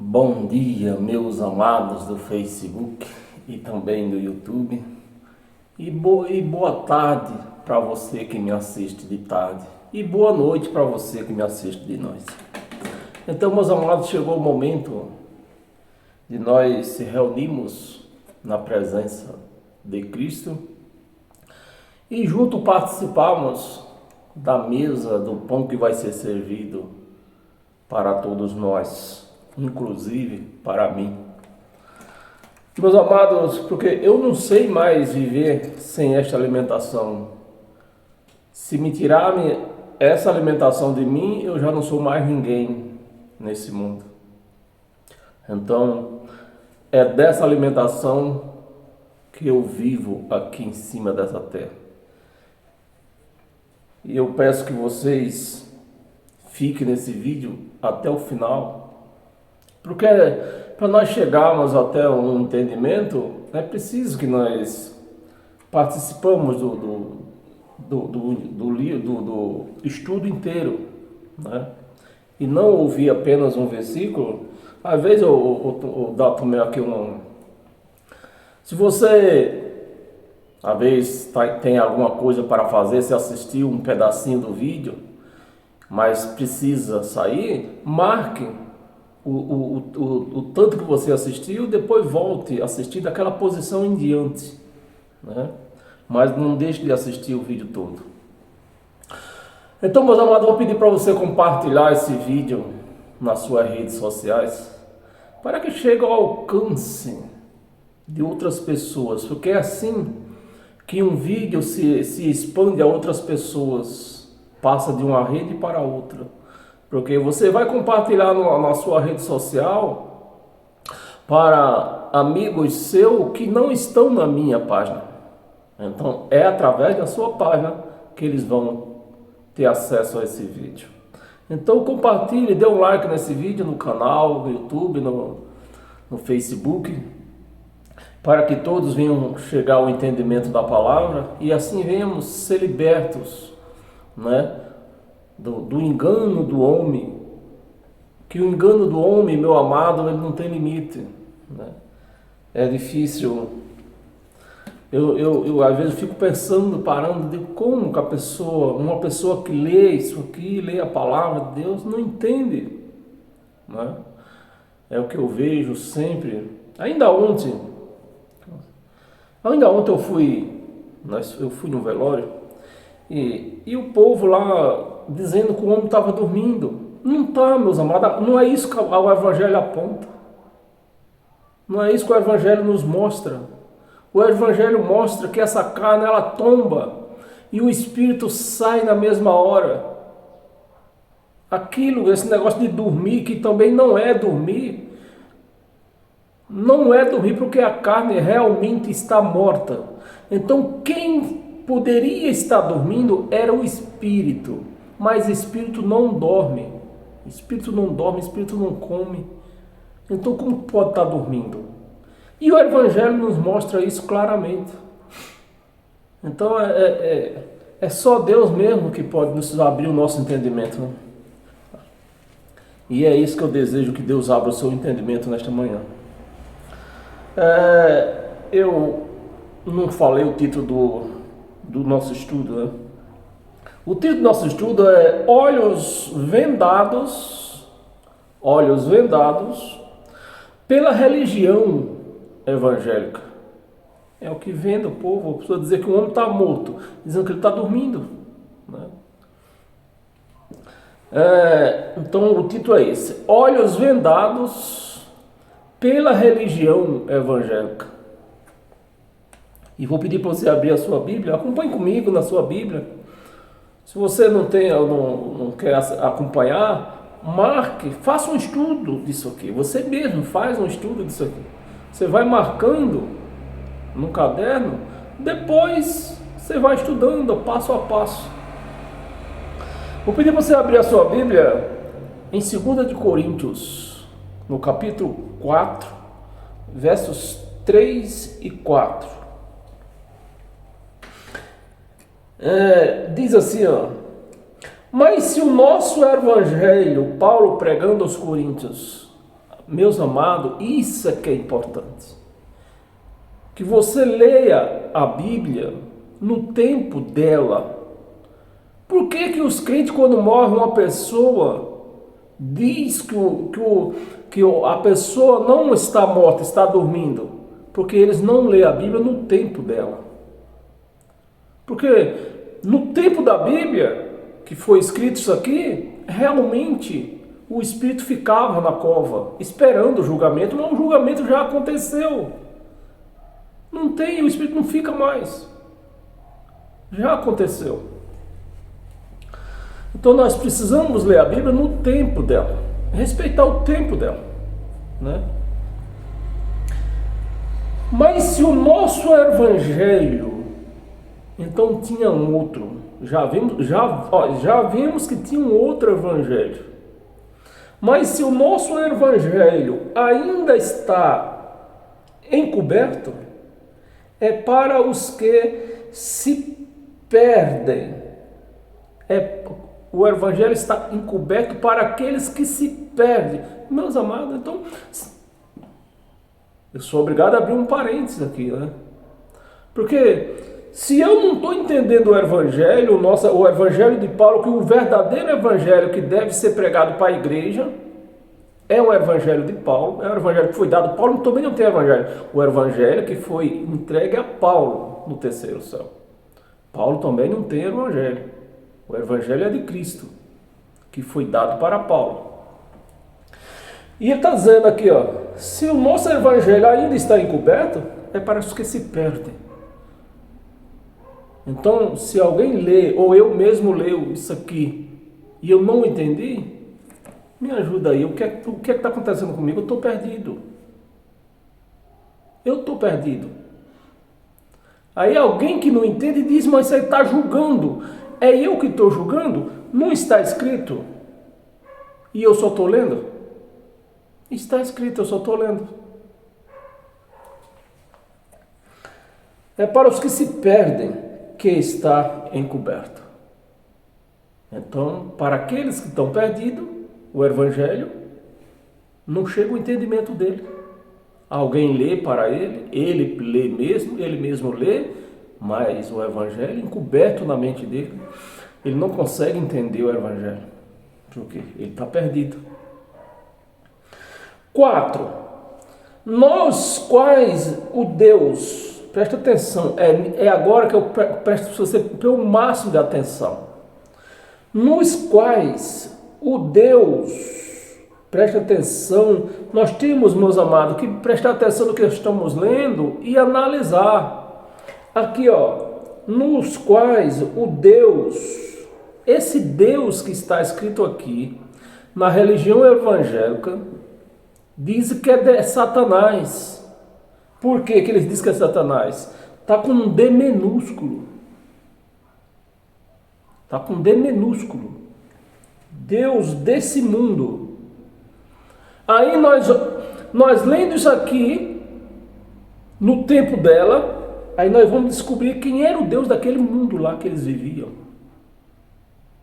Bom dia, meus amados do Facebook e também do YouTube. E boa tarde para você que me assiste de tarde. E boa noite para você que me assiste de noite. Então, meus amados, chegou o momento de nós se reunirmos na presença de Cristo e junto participarmos da mesa do pão que vai ser servido para todos nós, inclusive para mim. Meus amados, porque eu não sei mais viver sem esta alimentação. Se me tirarem essa alimentação de mim, eu já não sou mais ninguém nesse mundo. Então, é dessa alimentação que eu vivo aqui em cima dessa terra. E eu peço que vocês fiquem nesse vídeo até o final, porque para nós chegarmos até um entendimento, é preciso que nós participamos do estudo inteiro, né? E não ouvir apenas um versículo. Às vezes eu dou também aqui se você às vezes tem alguma coisa para fazer, se assistiu um pedacinho do vídeo, mas precisa sair, marque o tanto que você assistiu, depois volte a assistir daquela posição em diante, né? Mas não deixe de assistir o vídeo todo. Então, meus amados, vou pedir para você compartilhar esse vídeo nas suas redes sociais, para que chegue ao alcance de outras pessoas, porque é assim que um vídeo se expande a outras pessoas, passa de uma rede para outra. Porque você vai compartilhar na sua rede social para amigos seus que não estão na minha página. Então é através da sua página que eles vão ter acesso a esse vídeo. Então compartilhe, dê um like nesse vídeo no canal, no YouTube, no Facebook, para que todos venham chegar ao entendimento da palavra e assim venhamos ser libertos, né, do engano do homem. Que o engano do homem, meu amado, ele não tem limite, né? É difícil. Eu às vezes fico pensando, parando, de como que uma pessoa que lê isso aqui, lê a palavra de Deus, não entende, né? É o que eu vejo sempre. Ainda ontem eu fui no velório e o povo lá dizendo que o homem estava dormindo. Não está, meus amados, não é isso que o Evangelho aponta. Não é isso que o Evangelho nos mostra. O Evangelho mostra que essa carne, ela tomba e o Espírito sai na mesma hora. Esse negócio de dormir, que também não é dormir, porque a carne realmente está morta. Então quem poderia estar dormindo era o Espírito, mas o Espírito não dorme. Espírito não dorme, Espírito não come. Então como pode estar dormindo? E o Evangelho nos mostra isso claramente. Então é só Deus mesmo que pode nos abrir o nosso entendimento, né? E é isso que eu desejo, que Deus abra o seu entendimento nesta manhã. Eu não falei o título do nosso estudo, né? O título do nosso estudo é Olhos vendados pela religião evangélica. É o que venda o povo. A pessoa dizer que o homem está morto, dizendo que ele está dormindo, né? Então o título é esse: Olhos vendados pela religião evangélica. E vou pedir para você abrir a sua Bíblia. Acompanhe comigo na sua Bíblia. Se você não quer acompanhar, marque, faça um estudo disso aqui. Você mesmo faz um estudo disso aqui. Você vai marcando no caderno, depois você vai estudando passo a passo. Vou pedir para você abrir a sua Bíblia em 2 de Coríntios, no capítulo 4, versos 3 e 4. Diz assim, mas se o nosso evangelho, Paulo pregando aos Coríntios, Meus amados, isso é que é importante. Que você leia a Bíblia no tempo dela. Por que os crentes, quando morre uma pessoa, diz que a pessoa não está morta, está dormindo? Porque eles não leem a Bíblia no tempo dela. Porque no tempo da Bíblia, que foi escrito isso aqui, realmente o Espírito ficava na cova, esperando o julgamento, mas o julgamento já aconteceu. Não tem, o Espírito não fica mais. Já aconteceu. Então nós precisamos ler a Bíblia no tempo dela, respeitar o tempo dela, né? Mas se o nosso evangelho, então tinha um outro, já vimos que tinha um outro evangelho. Mas se o nosso evangelho ainda está encoberto, é para os que se perdem. O evangelho está encoberto para aqueles que se perdem. Meus amados, então, eu sou obrigado a abrir um parênteses aqui, né? Porque se eu não estou entendendo o evangelho, o evangelho de Paulo, que o verdadeiro evangelho que deve ser pregado para a igreja é o evangelho de Paulo, é o evangelho que foi dado a Paulo, também não tem evangelho. O evangelho que foi entregue a Paulo no terceiro céu. Paulo também não tem evangelho. O evangelho é de Cristo, que foi dado para Paulo. E ele está dizendo aqui, ó, se o nosso evangelho ainda está encoberto, é para os que se perdem. Então, se alguém lê, ou eu mesmo leio isso aqui, e eu não entendi, me ajuda aí. O que é que está acontecendo comigo? Eu estou perdido. Eu estou perdido. Aí alguém que não entende diz, mas você está julgando. É eu que estou julgando? Não está escrito? E eu só estou lendo? Está escrito, eu só estou lendo. É para os que se perdem que está encoberto. Então, para aqueles que estão perdidos, o evangelho não chega o entendimento dele. Alguém lê para ele lê mesmo, ele mesmo lê, mas o evangelho encoberto na mente dele, ele não consegue entender o evangelho, porque ele está perdido. 4. Nós quais o Deus, presta atenção, é agora que eu presto você o máximo de atenção, nos quais o Deus, presta atenção, nós temos, meus amados, que prestar atenção no que estamos lendo e analisar. Aqui, ó, nos quais o Deus, esse Deus que está escrito aqui, na religião evangélica, diz que é de Satanás. Por que eles dizem que é Satanás? Está com um D minúsculo. Está com um D minúsculo. Deus desse mundo. Aí nós lendo isso aqui, no tempo dela, aí nós vamos descobrir quem era o Deus daquele mundo lá que eles viviam.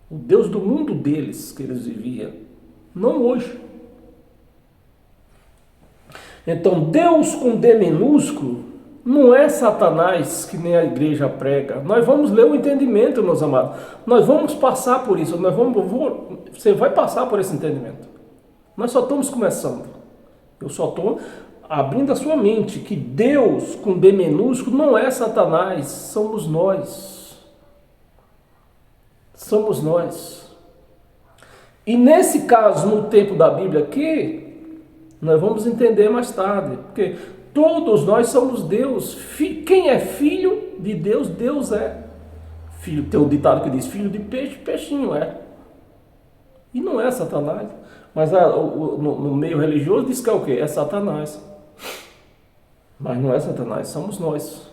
O Deus do mundo deles que eles viviam. Não hoje. Então, Deus com D minúsculo não é Satanás que nem a igreja prega. Nós vamos ler o entendimento, meus amados. Nós vamos passar por isso. Você vai passar por esse entendimento. Nós só estamos começando. Eu só estou abrindo a sua mente que Deus com D minúsculo não é Satanás, somos nós. Somos nós. E nesse caso, no tempo da Bíblia aqui, nós vamos entender mais tarde, porque todos nós somos Deus. Quem é filho de Deus, Deus é. Filho, tem um ditado que diz, filho de peixe, peixinho é. E não é Satanás. Mas no meio religioso diz que é o quê? É Satanás. Mas não é Satanás, somos nós.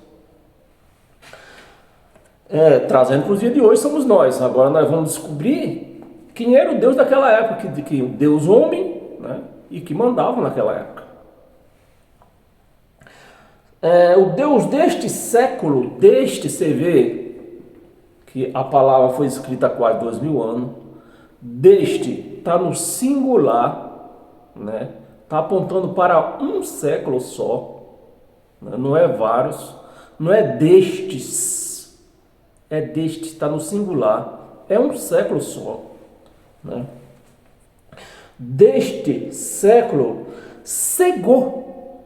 Trazendo para os dias de hoje, somos nós. Agora nós vamos descobrir quem era o Deus daquela época, que o Deus homem, né? E que mandava naquela época. O Deus deste século, você vê que a palavra foi escrita há quase 2000 anos, deste está no singular, né? está apontando para um século só, né? Não é vários, não é destes, é deste, está no singular, é um século só, né? Deste século cegou,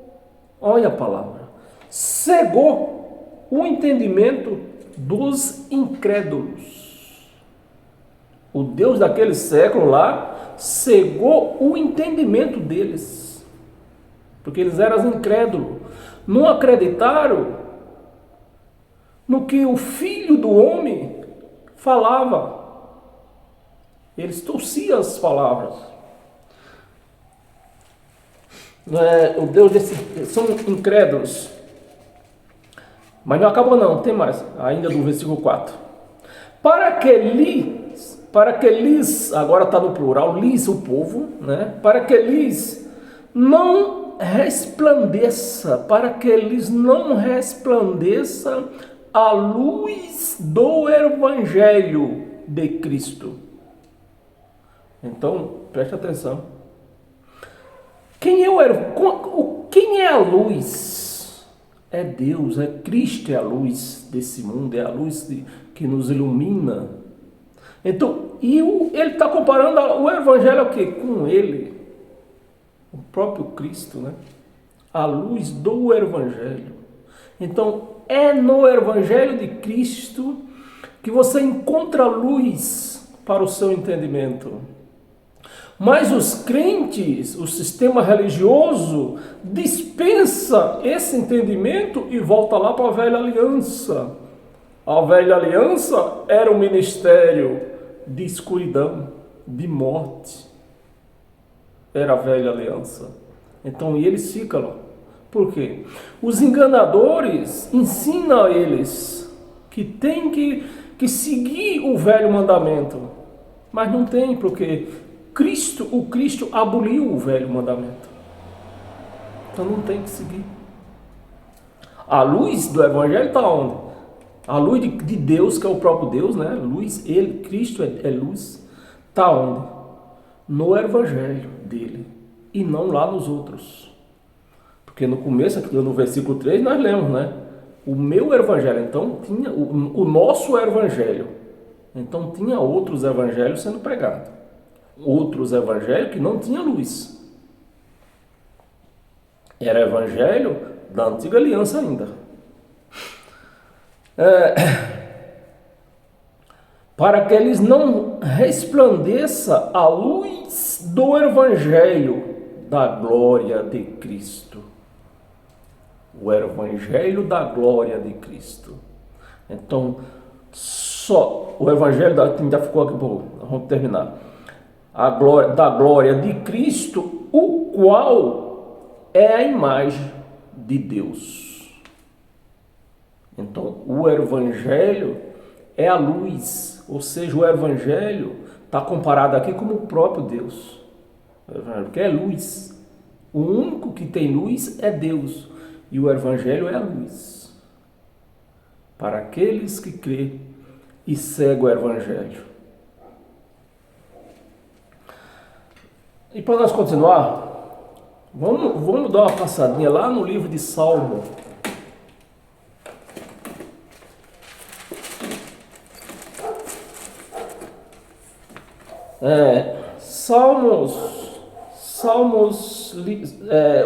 olha a palavra, cegou o entendimento dos incrédulos. O Deus daquele século lá cegou o entendimento deles, porque eles eram incrédulos, não acreditaram no que o Filho do Homem falava, eles torciam as palavras. O Deus são incrédulos. Mas não acabou não, tem mais, ainda do versículo 4. Para que lhes, agora está no plural, lhes o povo, né? Para que lhes não resplandeça, a luz do Evangelho de Cristo. Então, preste atenção. Quem é a luz? É Deus, é Cristo, é a luz desse mundo, é a luz que nos ilumina. Então, ele está comparando o Evangelho ao quê? Com ele, o próprio Cristo, né? A luz do Evangelho. Então, é no Evangelho de Cristo que você encontra luz para o seu entendimento. Mas os crentes, o sistema religioso, dispensa esse entendimento e volta lá para a velha aliança. A velha aliança era um ministério de escuridão, de morte. Era a velha aliança. Então eles ficam lá. Por quê? Os enganadores ensinam a eles que tem que seguir o velho mandamento. Mas não tem, porque o Cristo aboliu o velho mandamento. Então não tem que seguir. A luz do Evangelho está onde? A luz de Deus, que é o próprio Deus, né? Luz, Cristo é luz. Está onde? No Evangelho dele. E não lá nos outros. Porque no começo, aqui no versículo 3, nós lemos, né? O meu Evangelho, então, tinha o nosso Evangelho. Então tinha outros evangelhos sendo pregados. Outros evangelhos que não tinham luz. Era evangelho da antiga aliança ainda. Para que eles não resplandeça a luz do Evangelho da glória de Cristo. O Evangelho da glória de Cristo. Então, só o Evangelho ainda ficou aqui, vamos terminar. Da glória de Cristo, o qual é a imagem de Deus. Então, o Evangelho é a luz, ou seja, o Evangelho está comparado aqui como o próprio Deus, porque é luz. O único que tem luz é Deus, e o Evangelho é a luz para aqueles que crêem e seguem o Evangelho. E para nós continuar, vamos dar uma passadinha lá no livro de Salmo. Salmos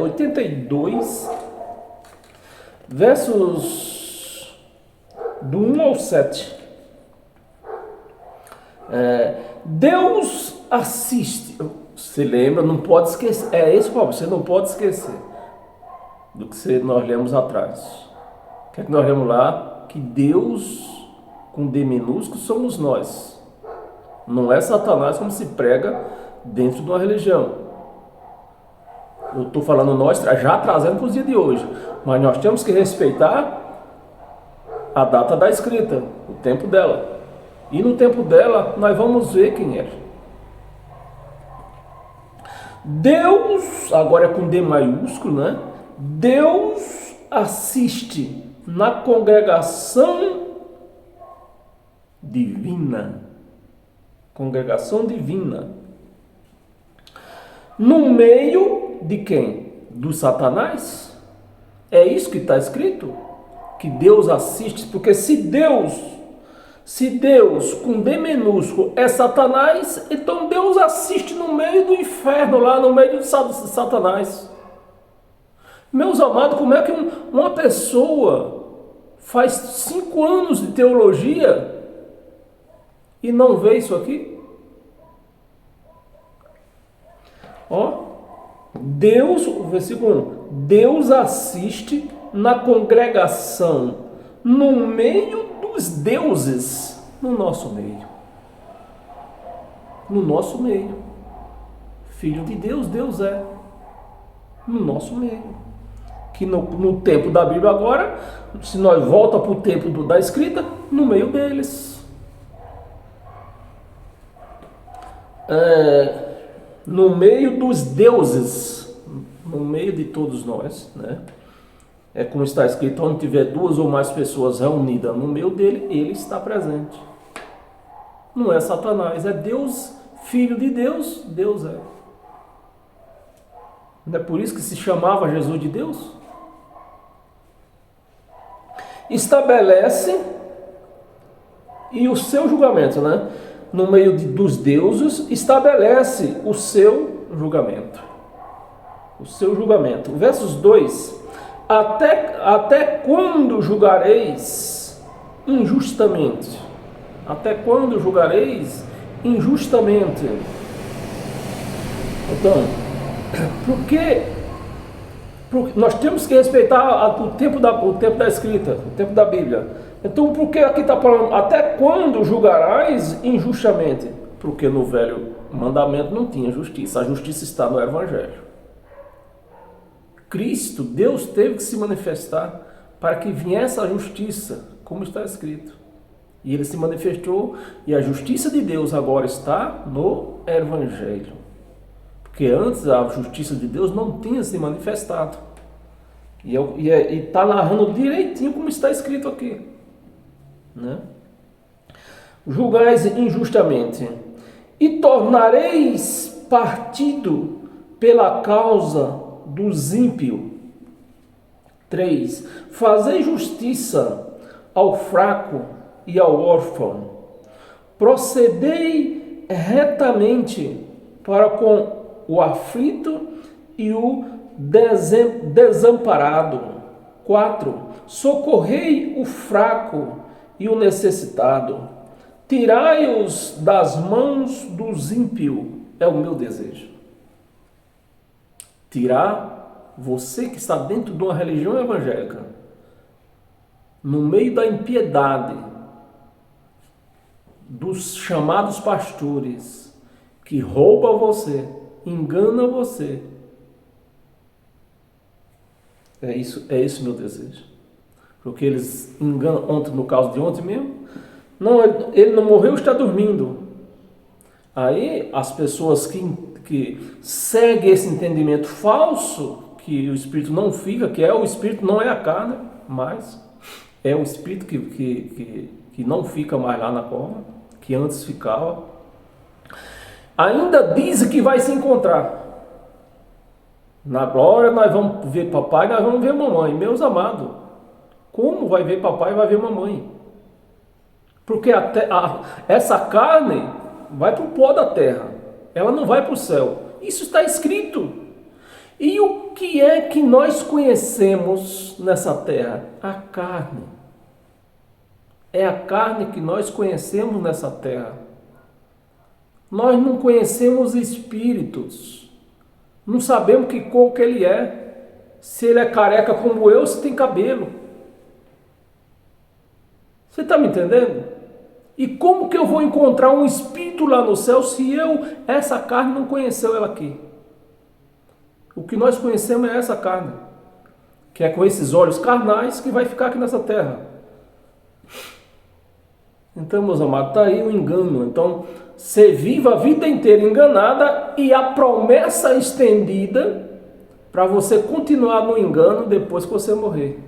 82, versos do 1 ao 7. Deus assiste. Você lembra, não pode esquecer. É esse problema, você não pode esquecer do que nós lemos atrás. O que é que nós lemos lá? Que Deus, com D minúsculo, somos nós. Não é Satanás como se prega dentro de uma religião. Eu estou falando nós, já trazendo para os dias de hoje. Mas nós temos que respeitar a data da escrita, o tempo dela. E no tempo dela, nós vamos ver quem é. Deus, agora é com D maiúsculo, né? Deus assiste na congregação divina. Congregação divina. No meio de quem? Do Satanás? É isso que está escrito? Que Deus assiste? Porque se Deus com D minúsculo é Satanás, então Deus assiste no meio do inferno, lá no meio de Satanás. Meus amados, como é que uma pessoa faz 5 anos de teologia e não vê isso aqui? Ó, Deus, o versículo 1, Deus assiste na congregação, no meio dos deuses, no nosso meio. No nosso meio. Filho de Deus, Deus é. No nosso meio. Que no tempo da Bíblia agora, se nós voltamos para o tempo da escrita, no meio deles. No meio dos deuses, no meio de todos nós, né? É como está escrito, onde tiver 2 ou mais pessoas reunidas no meio dele, ele está presente. Não é Satanás, é Deus, Filho de Deus, Deus é. Não é por isso que se chamava Jesus de Deus? Estabelece e o seu julgamento, né? No meio dos deuses, estabelece o seu julgamento. O seu julgamento. Versos 2. Até quando julgareis injustamente? Até quando julgareis injustamente? Então, porque nós temos que respeitar o tempo da escrita, o tempo da Bíblia. Então, por que aqui está falando, até quando julgarás injustamente? Porque no velho mandamento não tinha justiça, a justiça está no Evangelho. Cristo, Deus teve que se manifestar para que viesse a justiça, como está escrito. E ele se manifestou, e a justiça de Deus agora está no Evangelho. Porque antes a justiça de Deus não tinha se manifestado. E está narrando direitinho como está escrito aqui. Né? Julgais injustamente, e tornareis partido pela causa dos ímpios. 3. Fazei justiça ao fraco e ao órfão. Procedei retamente para com o aflito e o desamparado. 4. Socorrei o fraco e o necessitado. Tirai-os das mãos dos ímpios. É o meu desejo. Tirar você que está dentro de uma religião evangélica, no meio da impiedade, dos chamados pastores, que roubam você, engana você. É isso meu desejo. Porque eles enganam, ontem, no caso de ontem mesmo, não, ele não morreu, está dormindo. Aí as pessoas que seguem esse entendimento falso, que o espírito não fica, que é o espírito, não é a carne, mas é o espírito que não fica mais lá na cova, que antes ficava. Ainda dizem que vai se encontrar. Na glória nós vamos ver papai, nós vamos ver mamãe. Meus amados, como vai ver papai e vai ver mamãe? Porque essa carne vai para o pó da terra, ela não vai para o céu. Isso está escrito. E o que é que nós conhecemos nessa terra? A carne. É a carne que nós conhecemos nessa terra. Nós não conhecemos espíritos. Não sabemos que cor que ele é. Se ele é careca como eu, se tem cabelo. Você está me entendendo? E como que eu vou encontrar um espírito lá no céu se essa carne não conheceu ela aqui? O que nós conhecemos é essa carne, que é com esses olhos carnais que vai ficar aqui nessa terra. Então, meus amados, está aí o engano. Então, você vive a vida inteira enganada e a promessa estendida para você continuar no engano depois que você morrer.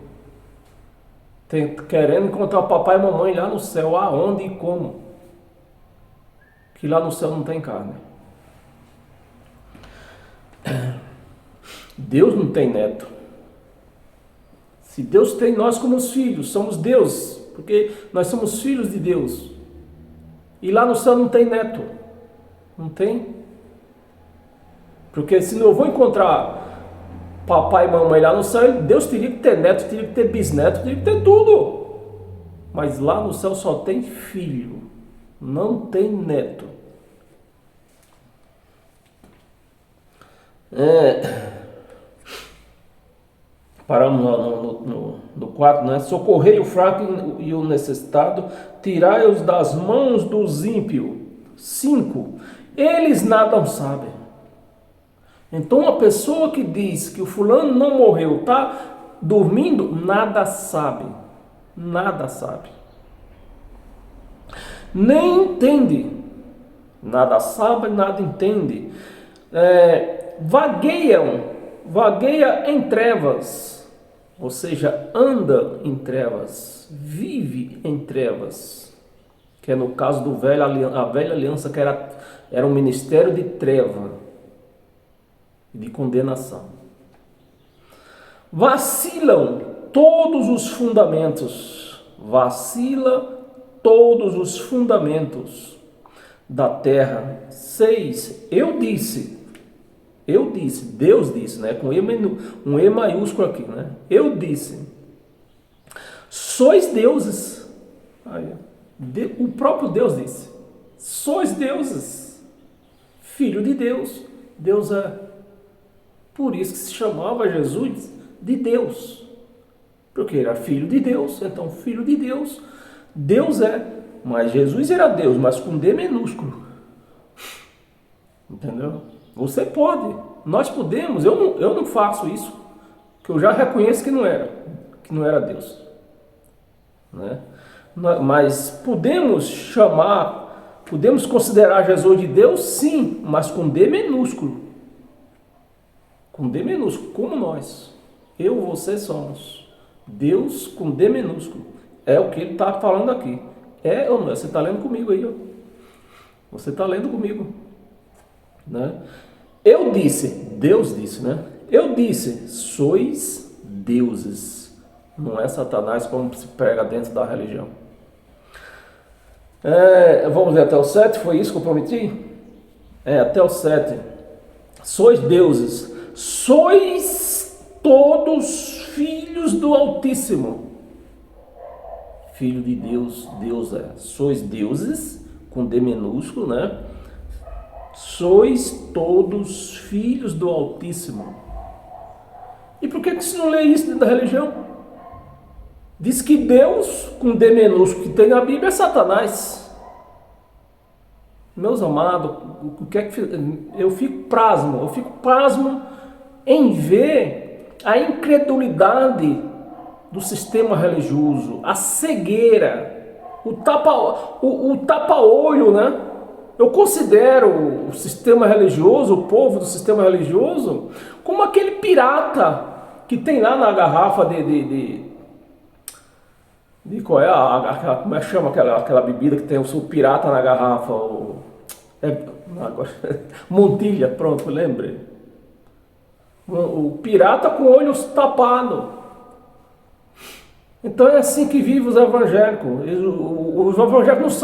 Querendo encontrar o papai e mamãe lá no céu, aonde e como? Que lá no céu não tem carne. Deus não tem neto. Se Deus tem, nós como os filhos, somos Deus, porque nós somos filhos de Deus. E lá no céu não tem neto. Não tem. Porque se eu vou encontrar papai e mamãe lá no céu, Deus teria que ter neto, teria que ter bisneto, teria que ter tudo. Mas lá no céu só tem filho, não tem neto. Paramos no 4, né? Socorrei o fraco e o necessitado, tirai-os das mãos dos ímpios. 5. Eles nada sabem. Então uma pessoa que diz que o fulano não morreu, está dormindo, nada sabe. Nada sabe. Nem entende. Nada sabe, nada entende. Vagueia em trevas, ou seja, anda em trevas, vive em trevas, que é no caso do a velha aliança, que era um ministério de treva, de condenação. Vacilam todos os fundamentos, da terra. 6. Eu disse, Deus disse, né? Com um E maiúsculo aqui, né? Eu disse, sois deuses. Aí, o próprio Deus disse, sois deuses, filho de Deus. Deus é. Por isso que se chamava Jesus de Deus, porque era filho de Deus. Então, filho de Deus, Deus é. Mas Jesus era Deus, mas com D minúsculo. Entendeu? Você pode, nós podemos, eu não faço isso, que eu já reconheço que não era Deus, né? Mas podemos considerar Jesus de Deus, sim, mas com D minúsculo, como nós, eu e você somos, Deus com D minúsculo, é o que ele está falando aqui, é ou não é? Você está lendo comigo aí, ó. Você está lendo comigo, né? Deus disse, né? Eu disse, sois deuses. Não é Satanás como se prega dentro da religião. Vamos ver até o 7, foi isso que eu prometi? Até o 7. Sois deuses, sois todos filhos do Altíssimo. Filho de Deus, Deus é. Sois deuses, com D minúsculo, né? Sois todos filhos do Altíssimo. E por que você não lê isso dentro da religião? Diz que Deus, com D minúsculo, que tem na Bíblia, é Satanás. Meus amados, o que é que eu fico pasmo em ver a incredulidade do sistema religioso, a cegueira, o tapa-olho, né? Eu considero o sistema religioso, o povo do sistema religioso, como aquele pirata que tem lá na garrafa de qual é como é que chama aquela bebida que tem o seu pirata na garrafa? Montilha, pronto, lembrei. O pirata com olhos tapados. Então é assim que vivem os evangélicos. Os evangélicos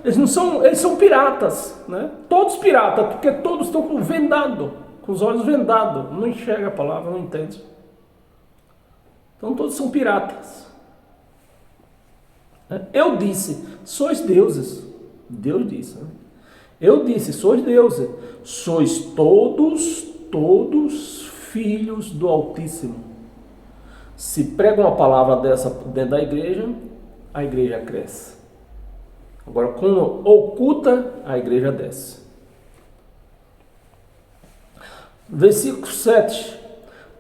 eles são piratas, né? Todos piratas, porque todos estão com os olhos vendados, não enxerga a palavra, não entende. Então todos são piratas. Eu disse, sois deuses. Deus disse, né? Eu disse, sois deuses, sois todos filhos do Altíssimo. Se prega uma palavra dessa dentro da igreja, a igreja cresce. Agora, quando oculta, a igreja desce. Versículo 7.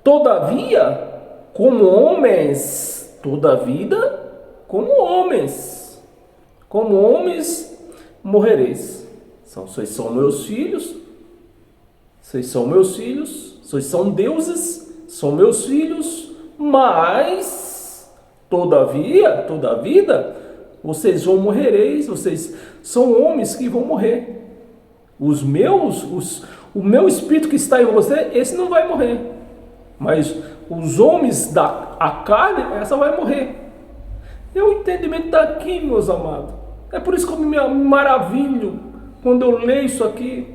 Todavia, como homens morrereis. Vocês são meus filhos, vocês são deuses, são meus filhos, mas, todavia, vocês morrereis, vocês são homens que vão morrer. O meu espírito que está em você, esse não vai morrer. Mas os homens a carne, essa vai morrer. É o entendimento daqui, meus amados. É por isso que eu me maravilho quando eu leio isso aqui.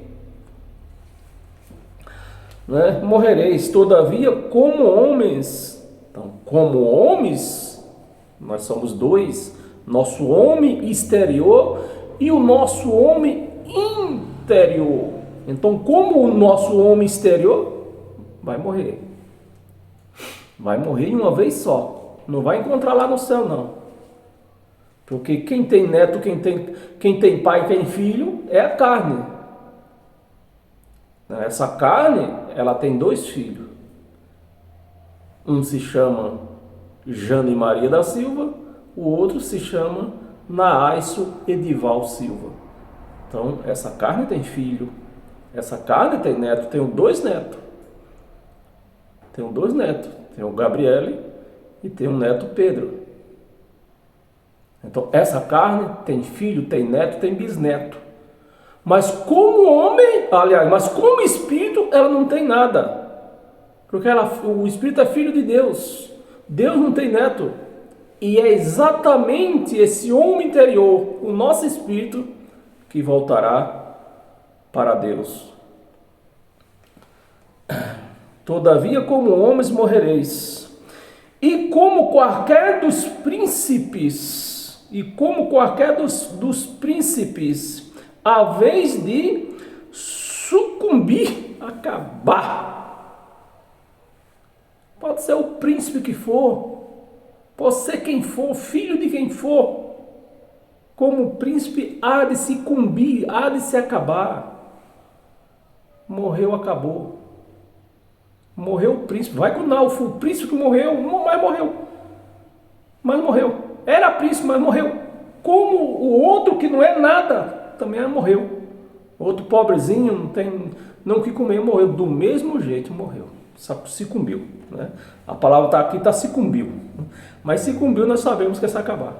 Né? Morrereis, todavia, como homens. Então, como homens, nós somos dois. Nosso homem exterior e o nosso homem interior. Então, como o nosso homem exterior vai morrer. Vai morrer de uma vez só. Não vai encontrar lá no céu, não. Porque quem tem neto, quem tem pai, quem tem filho, é a carne. Essa carne, ela tem dois filhos. Um se chama Jane Maria da Silva, o outro se chama Naaiso Edival Silva. Então, essa carne tem filho, essa carne tem neto, tenho dois netos. Tem o Gabriele e tem o neto Pedro. Então, essa carne tem filho, tem neto, tem bisneto. Mas como homem, mas como espírito, ela não tem nada. Porque o espírito é filho de Deus. Deus não tem neto. E é exatamente esse homem interior, o nosso espírito, que voltará para Deus. Todavia, como homens morrereis. E como qualquer dos príncipes, a vez de sucumbir, acabar. Pode ser o príncipe que for, pode ser quem for, filho de quem for, como o príncipe há de sucumbir, há de se acabar. Morreu, acabou. Morreu o príncipe, vai com o príncipe que morreu, mas morreu. Era príncipe, mas morreu. Como o outro que não é nada, também morreu. Outro pobrezinho, não tem o que comer, morreu. Do mesmo jeito, morreu. Sucumbiu. Né? A palavra está aqui, está sucumbiu. Mas sucumbiu, nós sabemos que é se acabar.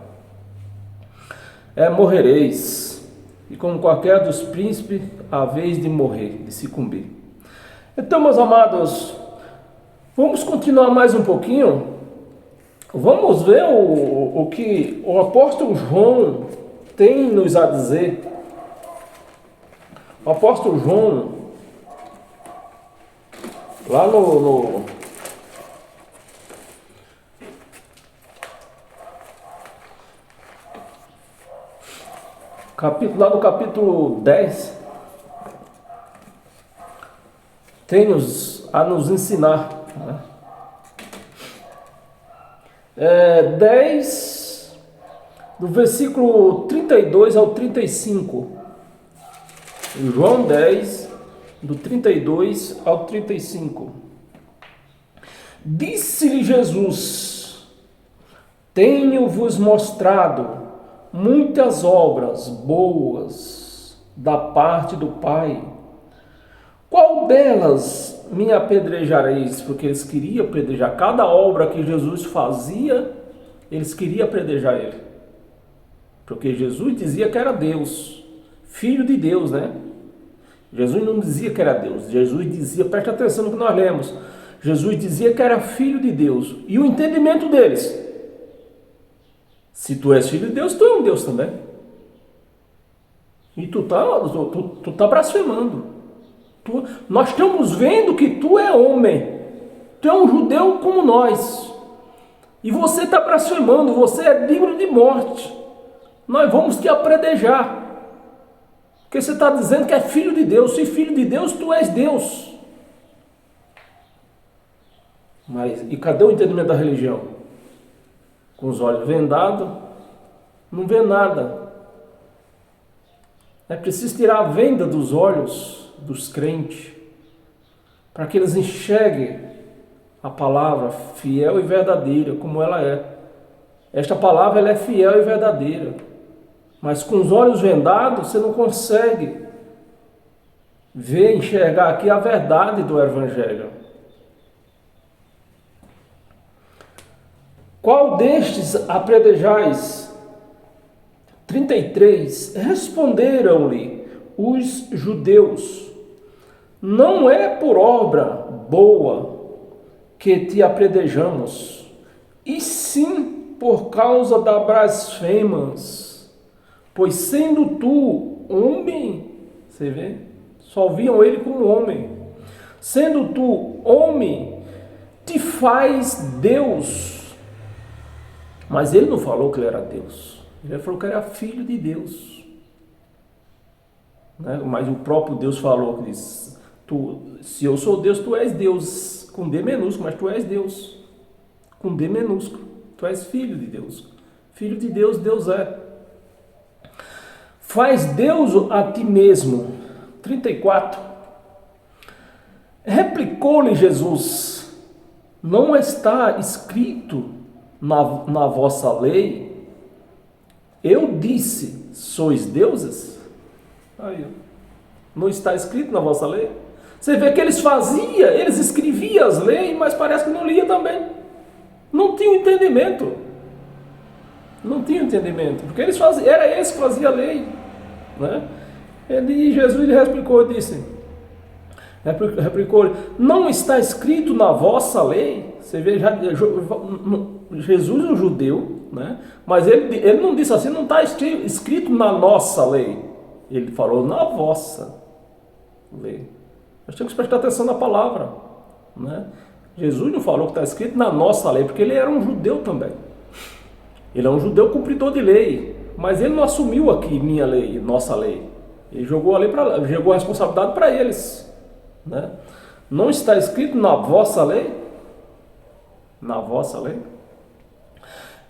Morrereis. E como qualquer dos príncipes, a vez de morrer, de sucumbir. Então, meus amados, vamos continuar mais um pouquinho. Vamos ver o que o apóstolo João tem nos a dizer. O apóstolo João, lá no capítulo 10, tem a nos ensinar, né? 10, do versículo 32 ao 35. João 10, do 32 ao 35. Disse-lhe Jesus: tenho-vos mostrado muitas obras boas da parte do Pai. Qual delas me apedrejareis? Porque eles queriam apedrejar. Cada obra que Jesus fazia, eles queriam apedrejar ele. Porque Jesus dizia que era Deus, filho de Deus, né? Jesus não dizia que era Deus. Jesus dizia, preste atenção no que nós lemos. Jesus dizia que era filho de Deus. E o entendimento deles: se tu és filho de Deus, tu é um Deus também. E tu tá blasfemando. Nós estamos vendo que tu é homem, tu é um judeu como nós, e você está blasfemando, você é digno de morte. Nós vamos te apedrejar, porque você está dizendo que é filho de Deus. Se filho de Deus, tu és Deus. E cadê o entendimento da religião? Com os olhos vendados, não vê nada. É preciso tirar a venda dos olhos dos crentes, para que eles enxerguem a palavra fiel e verdadeira, como ela é. Esta palavra ela é fiel e verdadeira, mas com os olhos vendados você não consegue ver, enxergar aqui a verdade do Evangelho. Qual destes apedrejais? 33. Responderam-lhe os judeus: não é por obra boa que te apredejamos, e sim por causa da blasfemas, pois sendo tu homem, você vê? Só viam ele como homem. Sendo tu homem, te faz Deus. Mas ele não falou que ele era Deus. Ele falou que era filho de Deus. Né? Mas o próprio Deus falou que diz, se eu sou Deus, tu és Deus. Com D minúsculo, mas tu és Deus. Com D minúsculo. Tu és filho de Deus. Filho de Deus, Deus é. Faz Deus a ti mesmo. 34. Replicou-lhe Jesus: não está escrito na vossa lei? Eu disse, sois deuses? Aí, não está escrito na vossa lei? Você vê que eles escreviam as leis, mas parece que não lia também. Não tinha entendimento. Não tinha entendimento, porque era eles que faziam a lei. Né? Jesus lhe replicou e disse, não está escrito na vossa lei? Você vê, Jesus é um judeu, né? Mas ele não disse assim, não está escrito na nossa lei. Ele falou na vossa lei. Nós temos que prestar atenção na palavra. Né? Jesus não falou que está escrito na nossa lei, porque ele era um judeu também. Ele é um judeu cumpridor de lei, mas ele não assumiu aqui minha lei, nossa lei. Ele jogou a responsabilidade para eles. Né? Não está escrito na vossa lei? Na vossa lei?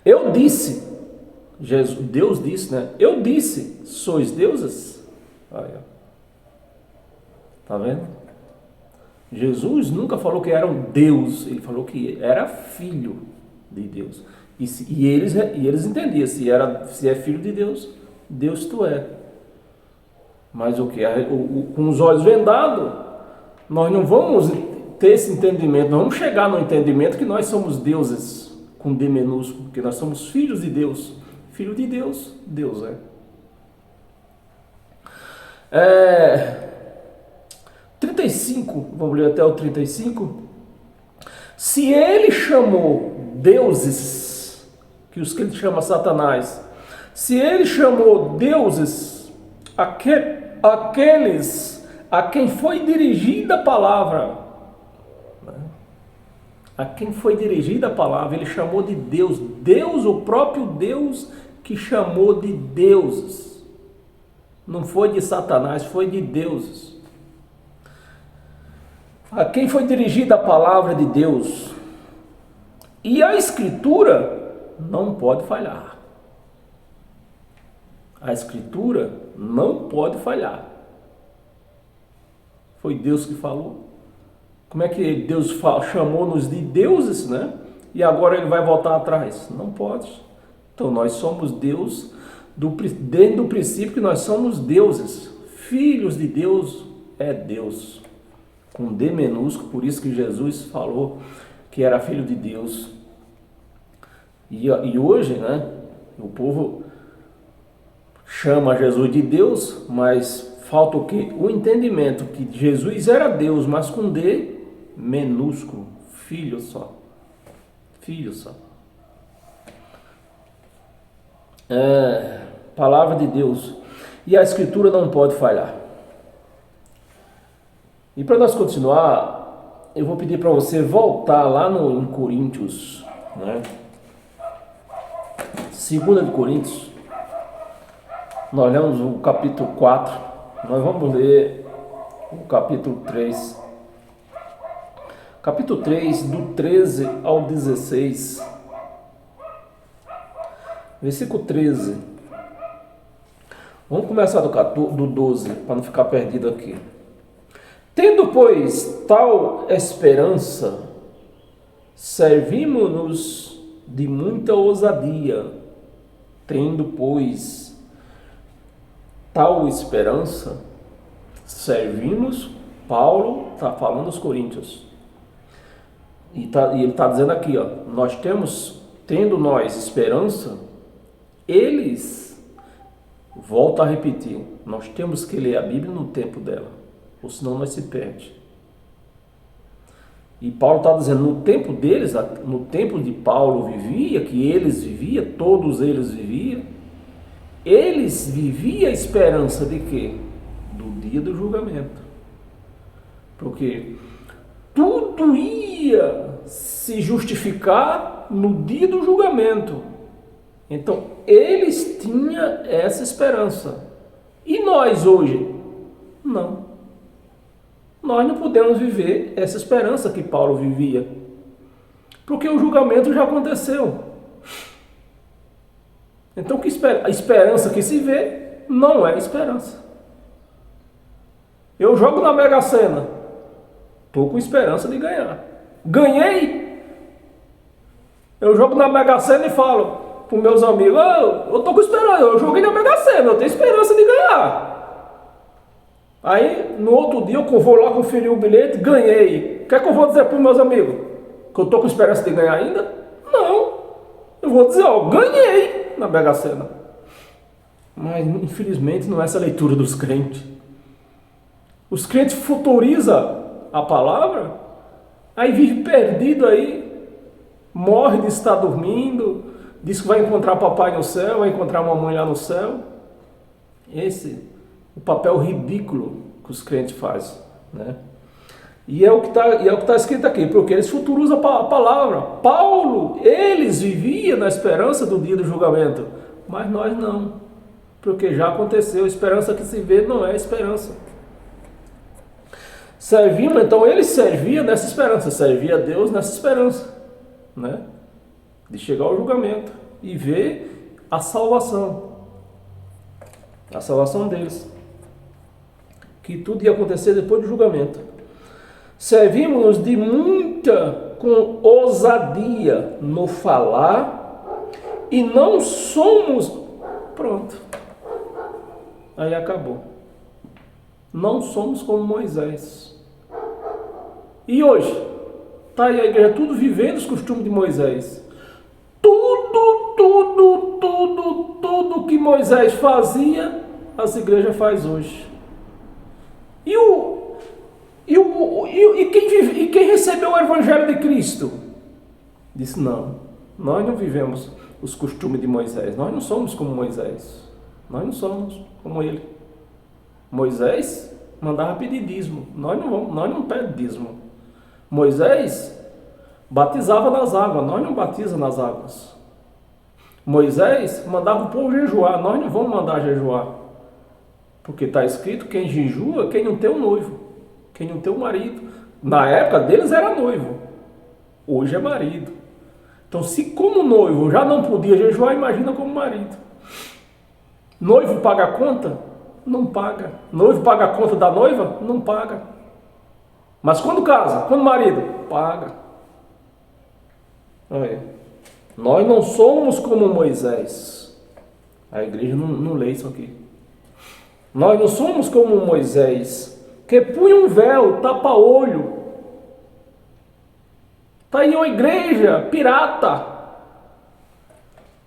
Eu disse, Deus disse, né? Eu disse, sois deuses? Aí, tá vendo? Jesus nunca falou que era um Deus, ele falou que era filho de Deus. E eles entendiam, se é filho de Deus, Deus tu é. Mas o que? Com os olhos vendados, nós não vamos ter esse entendimento, nós vamos chegar no entendimento que nós somos deuses, com D minúsculo, que nós somos filhos de Deus. Filho de Deus, Deus é. 35, vamos ler até o 35. Se ele chamou deuses, que ele chama Satanás, se ele chamou deuses aqueles a quem foi dirigida a palavra, a quem foi dirigida a palavra, ele chamou de Deus. Deus, o próprio Deus que chamou de deuses. Não foi de Satanás, foi de deuses. A quem foi dirigida a palavra de Deus. E a Escritura não pode falhar. A Escritura não pode falhar. Foi Deus que falou. Como é que Deus chamou-nos de deuses, né? E agora ele vai voltar atrás? Não pode. Então nós somos Deus, desde o princípio que nós somos deuses. Filhos de Deus é Deus. Com D minúsculo, por isso que Jesus falou que era filho de Deus. E hoje, né, o povo chama Jesus de Deus, mas falta o quê? O entendimento que Jesus era Deus, mas com D minúsculo, filho só. Filho só. Palavra de Deus. E a Escritura não pode falhar. E para nós continuar, eu vou pedir para você voltar lá em Coríntios, né? 2 de Coríntios, nós lemos o capítulo 4, nós vamos ler o capítulo 3. Capítulo 3, do 13 ao 16. Versículo 13. Vamos começar do 12, para não ficar perdido aqui. Tendo, pois, tal esperança, servimos-nos de muita ousadia. Tendo, pois, tal esperança, servimos. Paulo está falando aos Coríntios. E ele está dizendo aqui, ó, tendo nós esperança, eles, volto a repetir, nós temos que ler a Bíblia no tempo dela. Ou senão nós se perde. E Paulo está dizendo, no tempo deles, no tempo de Paulo vivia, que eles viviam, todos eles viviam a esperança de quê? Do dia do julgamento. Porque tudo ia se justificar no dia do julgamento. Então, eles tinham essa esperança. E nós hoje? Não. Nós não podemos viver essa esperança que Paulo vivia. Porque o julgamento já aconteceu. Então, a esperança que se vê não é esperança. Eu jogo na Mega Sena. Estou com esperança de ganhar. Ganhei. Eu jogo na Mega Sena e falo para os meus amigos, eu estou com esperança, eu joguei na Mega Sena, eu tenho esperança de ganhar. Aí, no outro dia, eu vou lá conferir o bilhete, ganhei. O que é que eu vou dizer para os meus amigos? Que eu estou com esperança de ganhar ainda? Não. Eu vou dizer, ganhei na Mega Sena. Mas, infelizmente, não é essa a leitura dos crentes. Os crentes futurizam a palavra, aí vive perdido aí, morre de estar dormindo, diz que vai encontrar papai no céu, vai encontrar mamãe lá no céu. Esse é o papel ridículo que os crentes fazem, né? E é o que está escrito aqui, porque eles futurizam a palavra. Paulo, eles viviam na esperança do dia do julgamento, mas nós não, porque já aconteceu. A esperança que se vê não é esperança. Então ele servia nessa esperança, servia a Deus nessa esperança, né? De chegar ao julgamento e ver a salvação deles, que tudo ia acontecer depois do julgamento. Servimos-nos com ousadia no falar e não somos, pronto, aí acabou, não somos como Moisés. E hoje, está aí a igreja tudo vivendo os costumes de Moisés. Tudo que Moisés fazia, as igrejas faz hoje. E quem recebeu o Evangelho de Cristo? Disse, não, nós não vivemos os costumes de Moisés. Nós não somos como Moisés. Nós não somos como ele. Moisés mandava pedir dízimo. Nós não pedimos dízimo. Moisés batizava nas águas, nós não batizamos nas águas. Moisés mandava o povo jejuar, nós não vamos mandar jejuar. Porque está escrito, quem jejua, quem não tem um noivo, quem não tem um marido. Na época deles era noivo, hoje é marido. Então, se como noivo já não podia jejuar, imagina como marido. Noivo paga a conta? Não paga. Noivo paga a conta da noiva? Não paga. Mas quando casa, quando marido, paga. Olha, nós não somos como Moisés. A igreja não lê isso aqui. Nós não somos como Moisés, que punha um véu, tapa-olho. Está aí uma igreja pirata.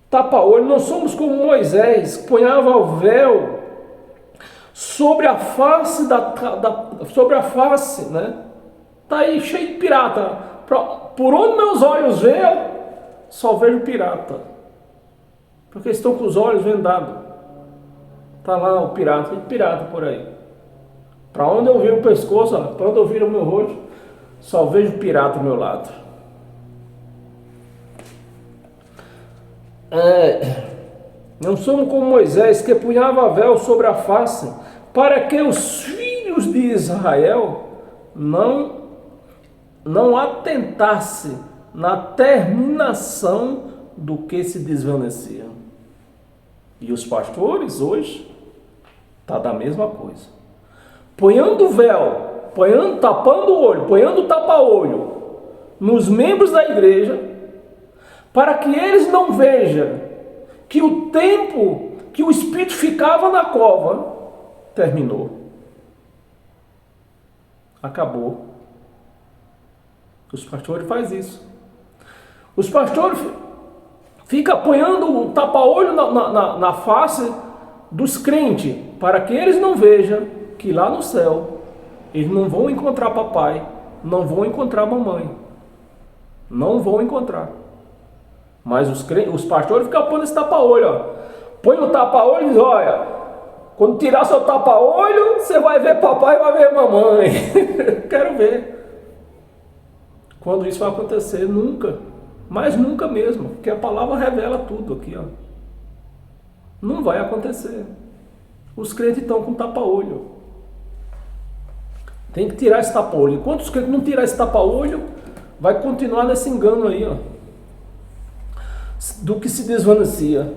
Tapa-olho. Não somos como Moisés, que punhava o véu sobre a face, sobre a face, né? Está aí cheio de pirata. Por onde meus olhos veem, só vejo pirata. Porque estão com os olhos vendados. Está lá o pirata por aí. Para onde eu viro o pescoço, para onde eu viro o meu rosto, só vejo pirata ao meu lado. Não somos como Moisés, que punhava véu sobre a face, para que os filhos de Israel não atentassem na terminação do que se desvanecia. E os pastores hoje está da mesma coisa. Ponhando véu, tapando o olho, ponhando tapa-olho nos membros da igreja, para que eles não vejam que o tempo que o Espírito ficava na cova terminou. Acabou. Os pastores fazem isso. Os pastores ficam apoiando o tapa-olho na face dos crentes, para que eles não vejam que lá no céu eles não vão encontrar papai, não vão encontrar a mamãe. Não vão encontrar. Mas os pastores ficam pondo esse tapa-olho, ó. Põe o tapa-olho e diz, olha, quando tirar seu tapa-olho, você vai ver papai e vai ver mamãe. Quero ver. Quando isso vai acontecer? Nunca. Mas nunca mesmo. Porque a palavra revela tudo aqui, ó. Não vai acontecer. Os crentes estão com tapa-olho. Tem que tirar esse tapa-olho. Enquanto os crentes não tirar esse tapa-olho, vai continuar nesse engano aí, ó. Do que se desvanecia.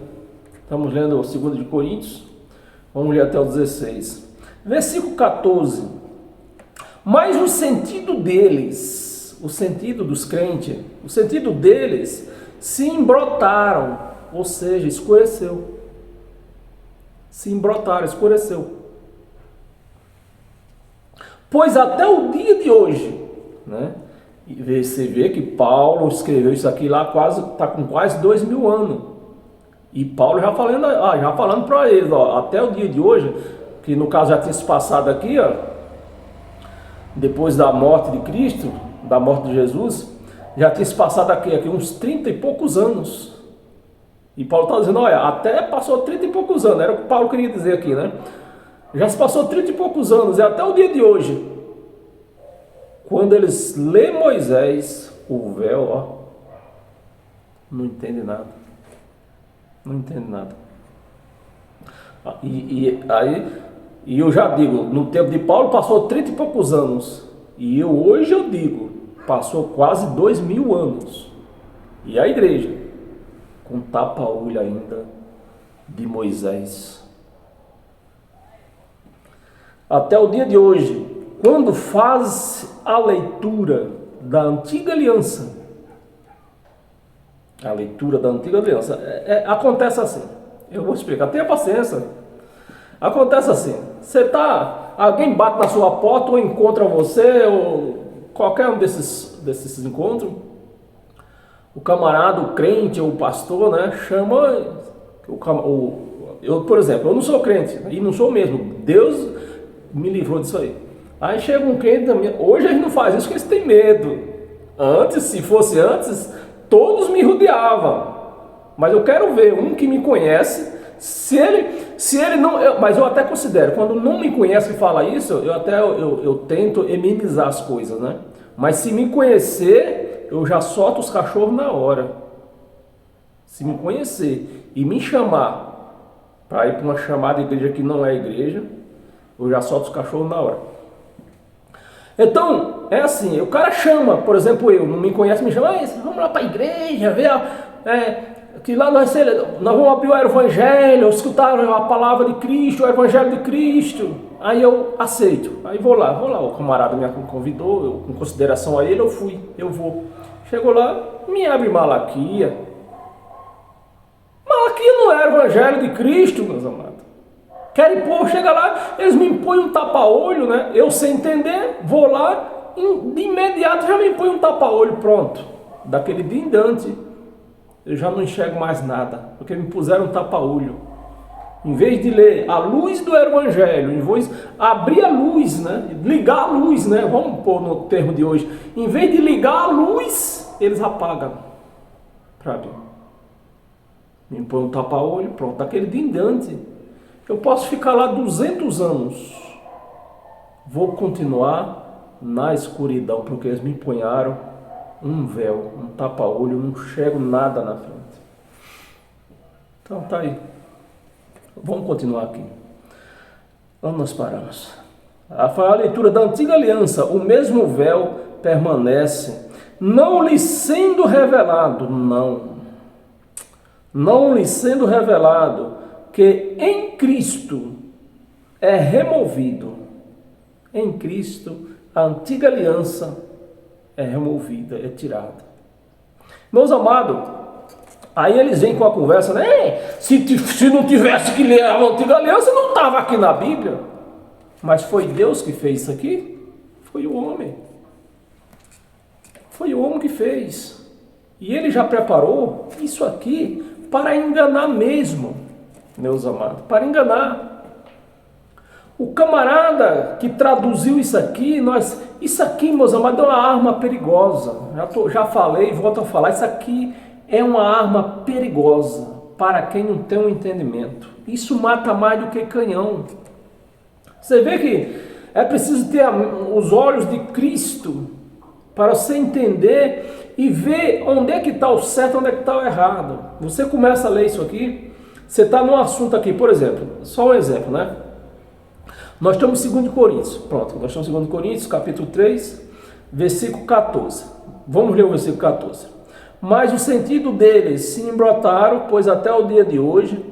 Estamos lendo o 2 de Coríntios. Vamos ler até o 16. Versículo 14. Mas o sentido deles, o sentido dos crentes, o sentido deles se embrotaram, ou seja, escureceu. Se embrotaram, escureceu. Pois até o dia de hoje, né? E você vê que Paulo escreveu isso aqui lá está com quase 2000 anos. E Paulo já falando para eles, ó, até o dia de hoje, que no caso já tinha se passado aqui, ó, depois da morte de Cristo, da morte de Jesus, já tinha se passado aqui uns 30 e poucos anos. E Paulo está dizendo, olha, até passou 30 e poucos anos, era o que Paulo queria dizer aqui, né? Já se passou 30 e poucos anos, e até o dia de hoje, quando eles lêem Moisés, o véu, ó, não entende nada. Não entende nada. E eu já digo, no tempo de Paulo passou 30 e poucos anos. E hoje eu digo, passou quase 2000 anos. E a igreja, com tapa-olho ainda de Moisés. Até o dia de hoje, quando faz a leitura da antiga aliança, acontece assim, eu vou explicar, tenha paciência, acontece assim, alguém bate na sua porta ou encontra você, ou qualquer um desses encontros, o camarada, o crente ou o pastor, né, chama, eu, por exemplo, eu não sou crente, e não sou mesmo, Deus me livrou disso aí. Aí chega um crente da minha, hoje a gente não faz isso porque eles têm medo. Antes, se fosse antes, todos me rodeavam. Mas eu quero ver um que me conhece, se ele não, mas eu até considero, quando não me conhece e fala isso, eu tento amenizar as coisas, né? Mas se me conhecer, eu já solto os cachorros na hora. Se me conhecer e me chamar para ir para uma chamada de igreja que não é igreja, eu já solto os cachorros na hora. Então, é assim, o cara chama, por exemplo, eu, não me conhece, me chama, vamos lá para a igreja, ver que lá nós vamos abrir o Evangelho, escutar a palavra de Cristo, o Evangelho de Cristo. Aí eu aceito, aí vou lá, o camarada me convidou, eu, com consideração a ele, eu vou. Chego lá, me abre Malaquia. Malaquia não é o Evangelho de Cristo, meus amados. Querem pôr, chega lá, eles me impõem um tapa-olho, né? Eu sem entender, vou lá, de imediato já me impõem um tapa-olho, pronto. Daquele dia em diante, eu já não enxergo mais nada, porque me puseram um tapa-olho. Em vez de ler a luz do Evangelho, em vez de abrir a luz, né? Ligar a luz, né? Vamos pôr no termo de hoje. Em vez de ligar a luz, eles apagam. Para mim. Me impõem um tapa-olho, pronto. Daquele dia em diante, eu posso ficar lá 200 anos. Vou continuar na escuridão, porque eles me empunharam um véu, um tapa-olho, não enxergo nada na frente. Então tá aí. Vamos continuar aqui. Onde nós paramos? Foi a leitura da antiga aliança. O mesmo véu permanece, não lhe sendo revelado, não lhe sendo revelado, que em Cristo é removido. Em Cristo, a antiga aliança é removida, é tirada. Meus amados, aí eles vêm com a conversa, né? Se não tivesse que ler a antiga aliança, não estava aqui na Bíblia. Mas foi Deus que fez isso aqui? Foi o homem. Foi o homem que fez. E ele já preparou isso aqui para enganar mesmo, meus amados, para enganar. O camarada que traduziu isso aqui, isso aqui, meus amados, é uma arma perigosa. Já falei, volto a falar, isso aqui é uma arma perigosa para quem não tem um entendimento. Isso mata mais do que canhão. Você vê que é preciso ter os olhos de Cristo para você entender e ver onde é que está o certo, onde é que está o errado. Você começa a ler isso aqui, você está num assunto aqui, por exemplo, só um exemplo, né? Nós estamos em 2 Coríntios, pronto, nós estamos em 2 Coríntios, capítulo 3, versículo 14. Vamos ler o versículo 14. Mas o sentido deles se embrotaram, pois até o dia de hoje,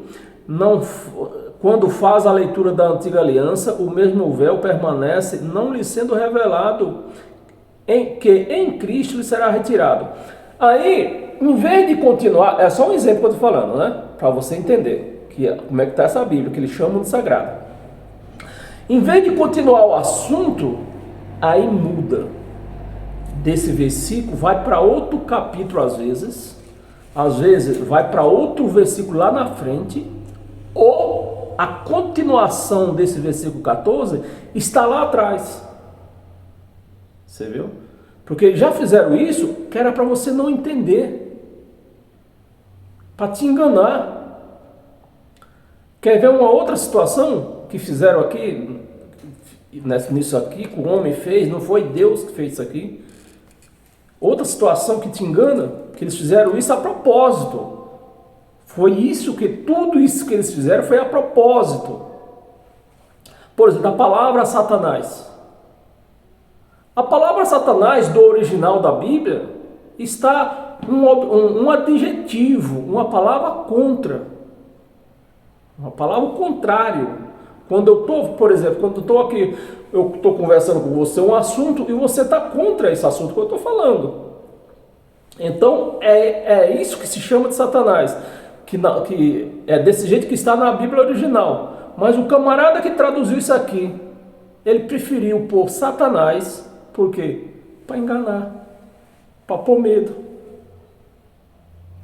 quando faz a leitura da antiga aliança, o mesmo véu permanece, não lhe sendo revelado, que em Cristo lhe será retirado. Aí, em vez de continuar, é só um exemplo que eu estou falando, né? Para você entender como é que está essa Bíblia, que eles chamam de sagrada. Em vez de continuar o assunto, aí muda. Desse versículo vai para outro capítulo às vezes vai para outro versículo lá na frente, ou a continuação desse versículo 14 está lá atrás. Você viu? Porque já fizeram isso que era para você não entender, para te enganar. Quer ver uma outra situação que fizeram aqui, nisso aqui, que o homem fez, não foi Deus que fez isso aqui? Outra situação que te engana, que eles fizeram isso a propósito. Foi isso tudo isso que eles fizeram foi a propósito. Por exemplo, a palavra Satanás. A palavra Satanás do original da Bíblia está um adjetivo, uma palavra contra. Uma palavra contrário. Quando eu estou, por exemplo, quando eu estou aqui, eu estou conversando com você um assunto e você está contra esse assunto que eu estou falando. Então, é isso que se chama de Satanás, que é desse jeito que está na Bíblia original. Mas o camarada que traduziu isso aqui, ele preferiu pôr Satanás, por quê? Para enganar, para pôr medo.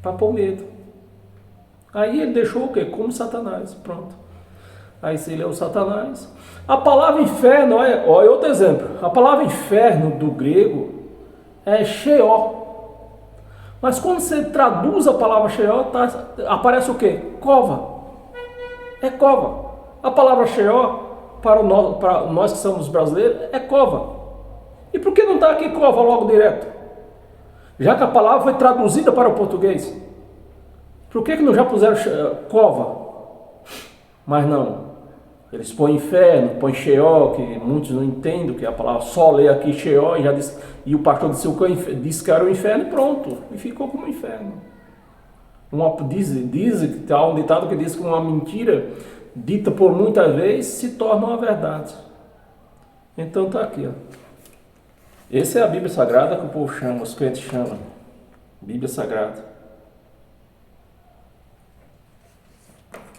Para pôr medo. Aí ele deixou o quê? Como Satanás, pronto. Aí se ele é o Satanás. A palavra inferno, olha outro exemplo. A palavra inferno do grego é Sheol. Mas quando você traduz a palavra Sheol, aparece o quê? Cova. É cova. A palavra Sheol, para nós que somos brasileiros, é cova. E por que não está aqui cova logo direto? Já que a palavra foi traduzida para o português. Por que não já puseram cova? Mas não. Eles põem inferno, põem Sheol, que muitos não entendem, que a palavra só lê aqui Sheol, e o pastor disse que era o inferno e pronto. E ficou como inferno. Diz que há um ditado que diz que uma mentira dita por muitas vezes se torna uma verdade. Então está aqui. Ó. Essa é a Bíblia Sagrada que o povo chama, os crentes chamam. Bíblia Sagrada.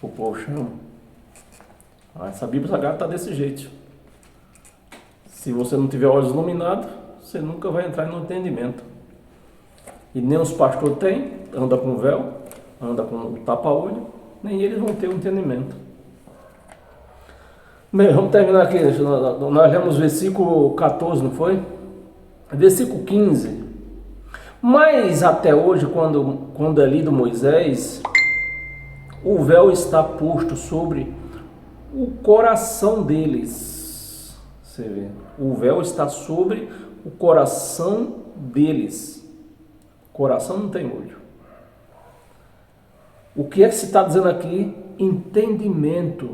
O povo chama. Essa Bíblia Sagrada está desse jeito. Se você não tiver olhos iluminados, você nunca vai entrar no entendimento. E nem os pastores têm, anda com véu, anda com o tapa-olho, nem eles vão ter o entendimento. Bem, vamos terminar aqui. Nós lemos versículo 14, não foi? Versículo 15. Mas até hoje, quando é lido Moisés, o véu está posto sobre o coração deles. Você vê? O véu está sobre o coração deles. Coração não tem olho. O que é que se está dizendo aqui? Entendimento.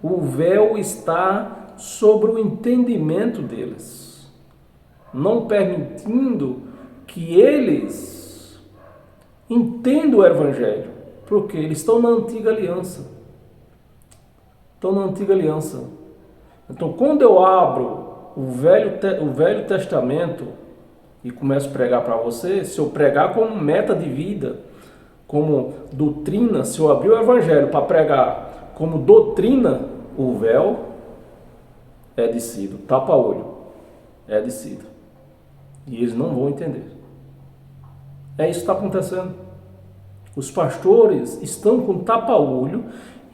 O véu está sobre o entendimento deles, não permitindo que eles entendam o Evangelho, porque eles estão na antiga aliança. Estão na antiga aliança. Então, quando eu abro o Velho Testamento e começo a pregar para você, se eu pregar como meta de vida, como doutrina, se eu abrir o Evangelho para pregar como doutrina, o véu é descido, tapa-olho, é descido. E eles não vão entender. É isso que está acontecendo. Os pastores estão com tapa-olho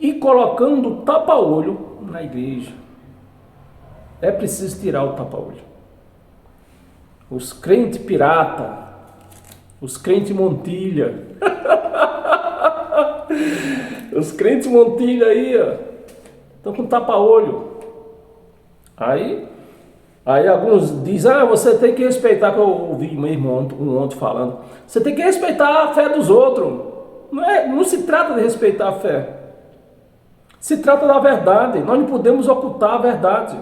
e colocando tapa-olho na igreja. É preciso tirar o tapa-olho. Os crentes pirata, os crentes montilha, os crentes montilha aí, ó, estão com tapa-olho. Aí alguns dizem, você tem que respeitar, que eu ouvi meu irmão ontem falando, você tem que respeitar a fé dos outros. Não se trata de respeitar a fé. Se trata da verdade. Nós não podemos ocultar a verdade.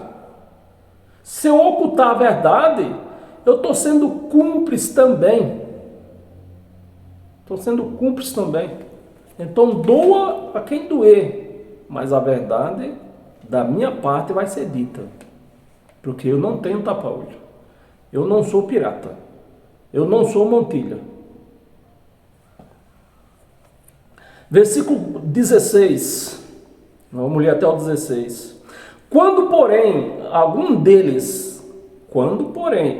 Se eu ocultar a verdade, eu estou sendo cúmplice também. Então doa a quem doer, mas a verdade da minha parte vai ser dita. Porque eu não tenho tapa-olho. Eu não sou pirata. Eu não sou montilha. Versículo 16. Vamos ler até o 16. Quando, porém,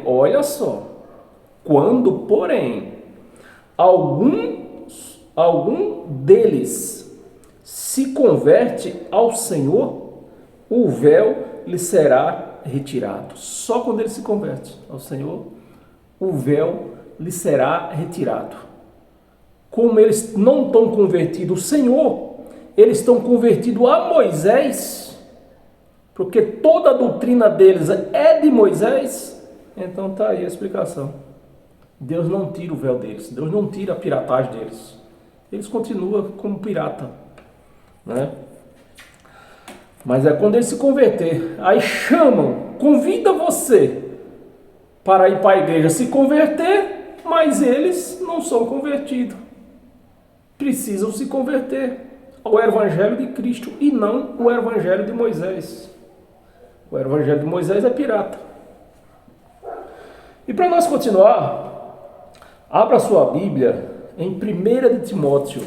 olha só. Quando, porém, algum deles se converte ao Senhor, o véu lhe será retirado. Só quando ele se converte ao Senhor, o véu lhe será retirado. Como eles não estão convertidos ao Senhor, eles estão convertidos a Moisés, porque toda a doutrina deles é de Moisés. Então está aí a explicação. Deus não tira o véu deles, Deus não tira a piratagem deles. Eles continuam como pirata, né? Mas é quando eles se converter, aí convida você para ir para a igreja se converter, mas eles não são convertidos. Precisam se converter ao evangelho de Cristo e não o evangelho de Moisés. O evangelho de Moisés é pirata. E para nós continuar, abra sua Bíblia em 1 de Timóteo.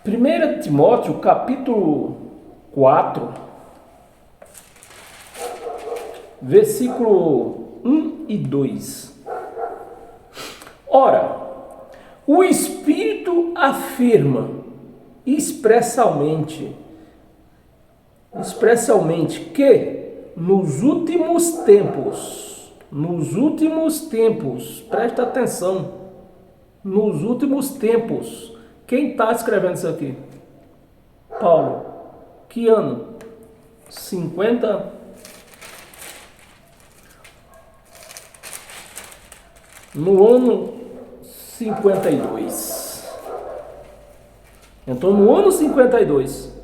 Primeira de Timóteo, capítulo 4, versículo 1 e 2. Ora, o Espírito afirma expressamente que nos últimos tempos, presta atenção, nos últimos tempos, quem está escrevendo isso aqui? Paulo. Que ano? 50? No ano 52. Então, no ano 52,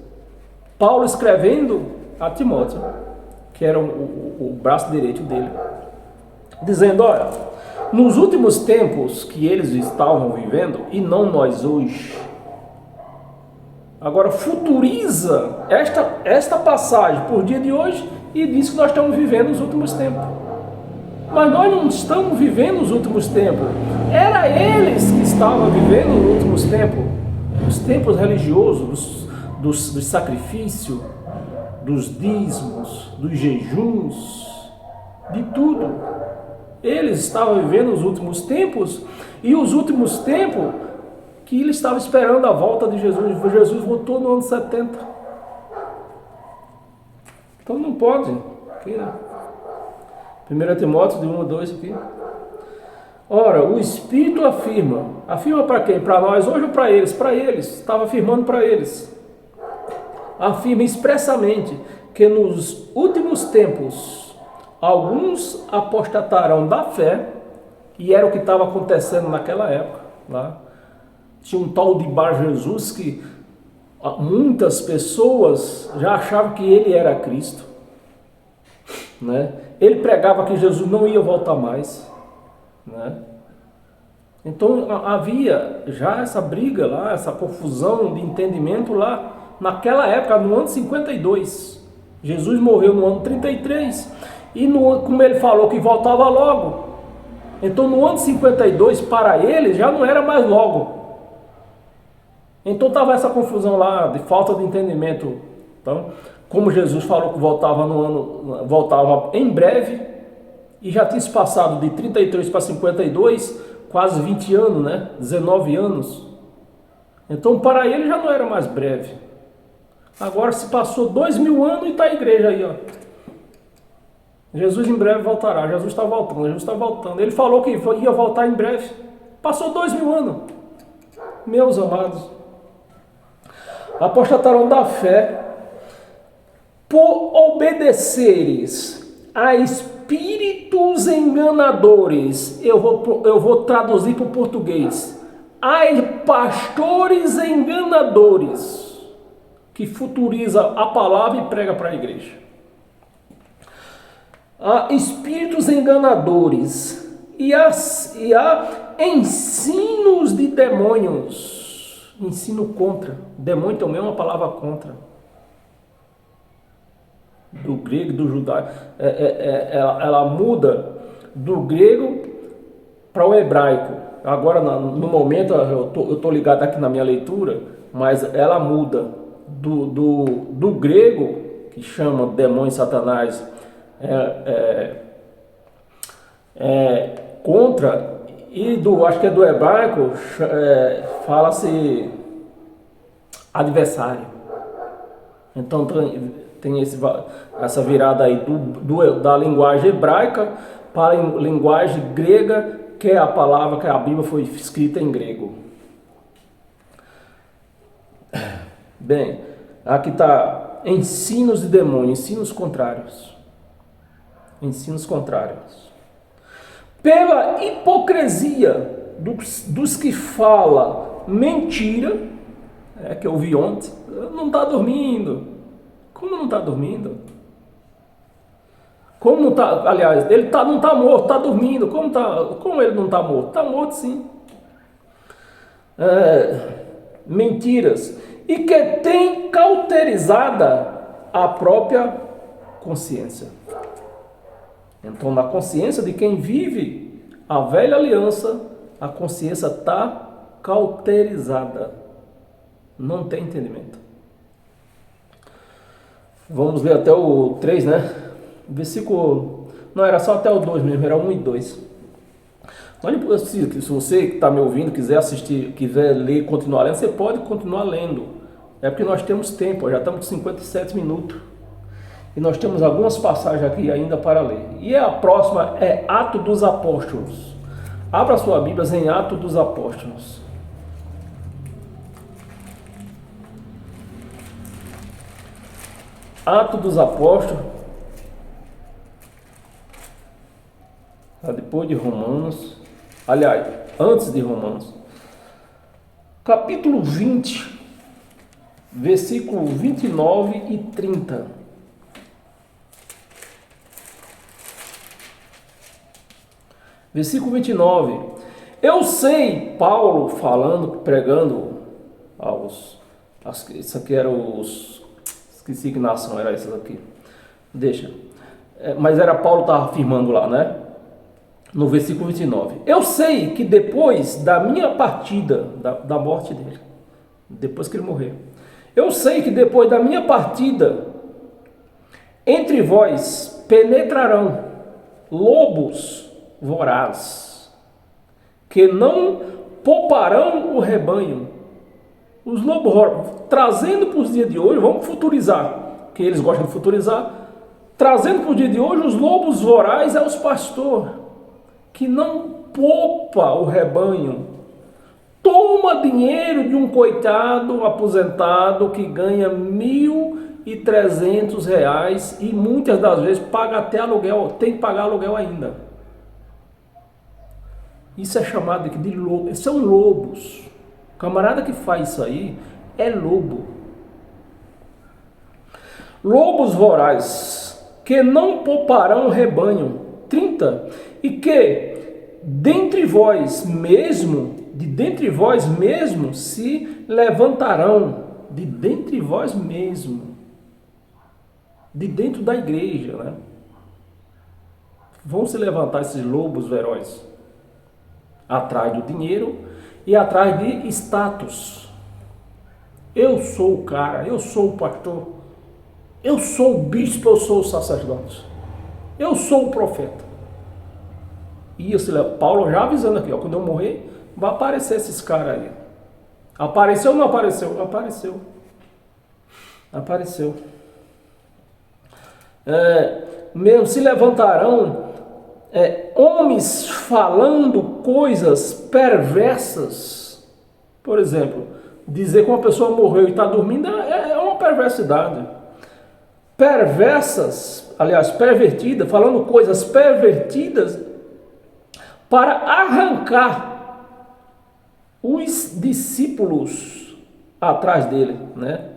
Paulo escrevendo a Timóteo, que era o braço direito dele, dizendo, olha, nos últimos tempos que eles estavam vivendo, e não nós hoje, agora futuriza esta passagem por dia de hoje e diz que nós estamos vivendo os últimos tempos. Mas nós não estamos vivendo os últimos tempos. Era eles que estavam vivendo os últimos tempos. Os tempos religiosos, dos sacrifícios, dos dízimos, dos jejuns, de tudo. Eles estavam vivendo os últimos tempos, e os últimos tempos que ele estava esperando a volta de Jesus. Jesus voltou no ano 70. Então não pode. Aqui, né? 1 Timóteo de 1 a 2 aqui. Ora, o Espírito afirma. Afirma para quem? Para nós hoje ou para eles? Para eles. Estava afirmando para eles. Afirma expressamente que nos últimos tempos alguns apostatarão da fé, e era o que estava acontecendo naquela época. Lá. Tinha um tal de Bar Jesus que muitas pessoas já achavam que ele era Cristo, né? Ele pregava que Jesus não ia voltar mais, né? Então havia já essa briga lá, essa confusão de entendimento lá naquela época, no ano 52. Jesus morreu no ano 33 e como ele falou que voltava logo, então no ano 52 para ele já não era mais logo. Então estava essa confusão lá de falta de entendimento. Então, como Jesus falou que voltava em breve, e já tinha se passado de 33 para 52, quase 20 anos, né? 19 anos. Então para ele já não era mais breve. Agora se passou 2000 anos e está a igreja aí, ó. Jesus em breve voltará. Jesus está voltando, Jesus está voltando. Ele falou que ia voltar em breve. Passou 2000 anos. Meus amados, apostatarão da fé por obedeceres a espíritos enganadores. Eu vou traduzir para o português. A pastores enganadores, que futuriza a palavra e prega para a igreja. A espíritos enganadores e a ensinos de demônios. Ensino contra. Demônio também é uma palavra contra. Do grego e do judaico. Ela muda do grego para o hebraico. Agora, no momento, eu estou ligado aqui na minha leitura, mas ela muda do grego, que chama demônio Satanás, contra, e acho que é do hebraico, fala-se adversário. Então tem essa virada aí da linguagem hebraica para a linguagem grega, que é a palavra que a Bíblia foi escrita em grego. Bem, aqui está ensinos de demônio, ensinos contrários. Ensinos contrários. Pela hipocrisia dos que falam mentira, que eu vi ontem, não está dormindo. Como não está dormindo? Como não está? Aliás, ele não está morto, está dormindo. Como ele não está morto? Está morto sim. Mentiras. E que tem cauterizada a própria consciência. Então, na consciência de quem vive a velha aliança, a consciência está cauterizada. Não tem entendimento. Vamos ler até o 3, né? Versículo... Não, era só até o 2 mesmo, era 1 e 2. Se você que está me ouvindo, quiser assistir, quiser ler e continuar lendo, você pode continuar lendo. É porque nós temos tempo, já estamos com 57 minutos. E nós temos algumas passagens aqui ainda para ler. E a próxima é Atos dos Apóstolos. Abra sua Bíblia em Atos dos Apóstolos. Atos dos Apóstolos. Depois de Romanos. Aliás, antes de Romanos. Capítulo 20, versículo 29 e 30. Versículo 29. Eu sei, Paulo falando, pregando isso aqui era esqueci que nação era essa daqui. Deixa. Mas era Paulo que estava afirmando lá, né? No versículo 29. Eu sei que depois da minha partida, da morte dele, depois que ele morreu, eu sei que depois da minha partida, entre vós penetrarão lobos vorazes, que não pouparão o rebanho. Os lobos, trazendo para os dias de hoje, vamos futurizar, que eles gostam de futurizar, trazendo para o dia de hoje, os lobos vorazes é os pastores, que não poupa o rebanho, toma dinheiro de um coitado aposentado que ganha R$1.300 e muitas das vezes paga até aluguel, tem que pagar aluguel ainda. Isso é chamado de lobo, são lobos. O camarada que faz isso aí é lobo. Lobos vorazes, que não pouparão o rebanho. 30. E que dentre vós mesmo, de dentre vós mesmo se levantarão. De dentre vós mesmo. De dentro da igreja, né? Vão se levantar esses lobos ferozes. Atrás do dinheiro e atrás de status. Eu sou o cara, eu sou o pastor, eu sou o bispo, eu sou o sacerdote, eu sou o profeta. ia se levar. Paulo já avisando aqui, ó, quando eu morrer, vai aparecer esses caras aí. Apareceu ou não apareceu? Apareceu. Apareceu. Mesmo se levantarão homens falando coisas perversas. Por exemplo, dizer que uma pessoa morreu e está dormindo é uma perversidade. Perversas, aliás, pervertidas, falando coisas pervertidas para arrancar os discípulos atrás dele, né?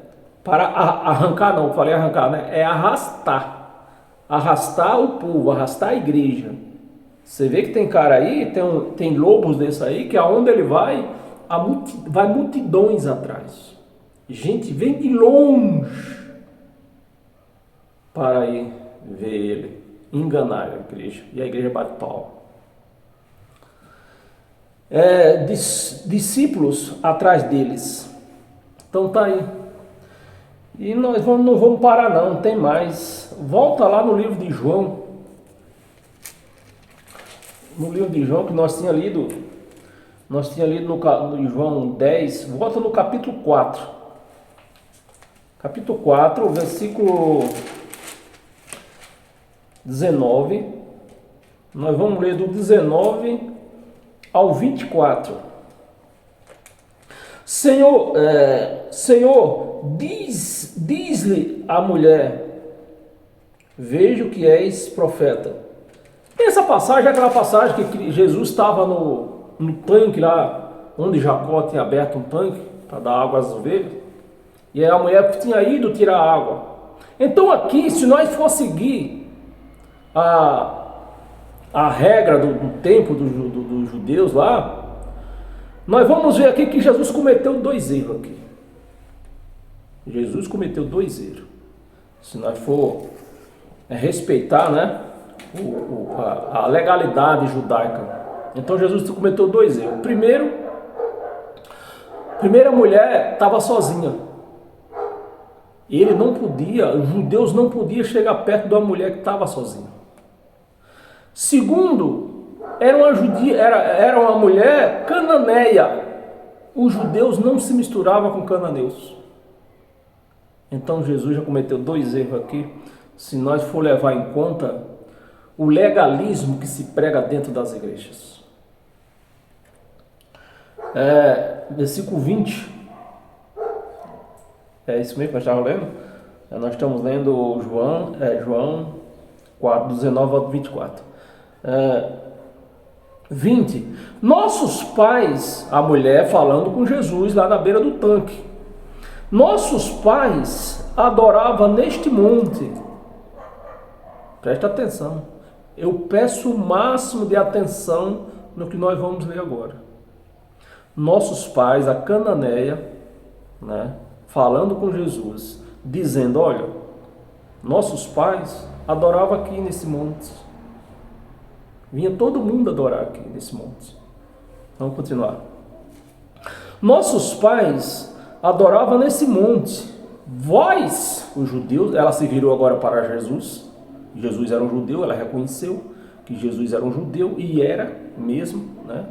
Para arrancar, não, falei arrancar, né? É arrastar o povo, arrastar a igreja. Você vê que tem cara aí, tem lobos desse aí, que aonde ele vai, vai multidões atrás. Gente vem de longe para ir ver ele, enganar a igreja, e a igreja bate pau. Discípulos atrás deles. Então tá aí. E nós não vamos parar não, tem mais. Volta lá no livro de João. No livro de João que nós tínhamos lido no João 10, volta no capítulo 4. Capítulo 4, versículo 19. Nós vamos ler do 19 ao 24. Senhor, diz-lhe a mulher: vejo que és profeta. Essa passagem é aquela passagem que Jesus estava no tanque lá, onde Jacó tinha aberto um tanque para dar água às ovelhas, e a mulher tinha ido tirar água. Então aqui, se nós for seguir a regra do tempo dos judeus lá, nós vamos ver aqui que Jesus cometeu 2 erros aqui. Jesus cometeu 2 erros. Se nós for respeitar, né, a legalidade judaica. Então Jesus cometeu 2 erros. Primeiro, a mulher estava sozinha. Os judeus não podiam chegar perto de uma mulher que estava sozinha. Segundo, era uma mulher cananeia. Os judeus não se misturavam com cananeus. Então Jesus já cometeu 2 erros aqui, se nós for levar em conta o legalismo que se prega dentro das igrejas. Versículo 20. É isso mesmo que nós estávamos lendo? Nós estamos lendo João 4, 19 ao 24. 20. Nossos pais, a mulher falando com Jesus lá na beira do tanque. Nossos pais adoravam neste monte. Presta atenção. Eu peço o máximo de atenção no que nós vamos ler agora. Nossos pais, a Cananeia, né, falando com Jesus, dizendo: olha, nossos pais adoravam aqui nesse monte. Vinha todo mundo adorar aqui nesse monte. Vamos continuar. Nossos pais adoravam nesse monte. Vós, os judeus, ela se virou agora para Jesus. Jesus era um judeu, ela reconheceu que Jesus era um judeu, e era mesmo, né?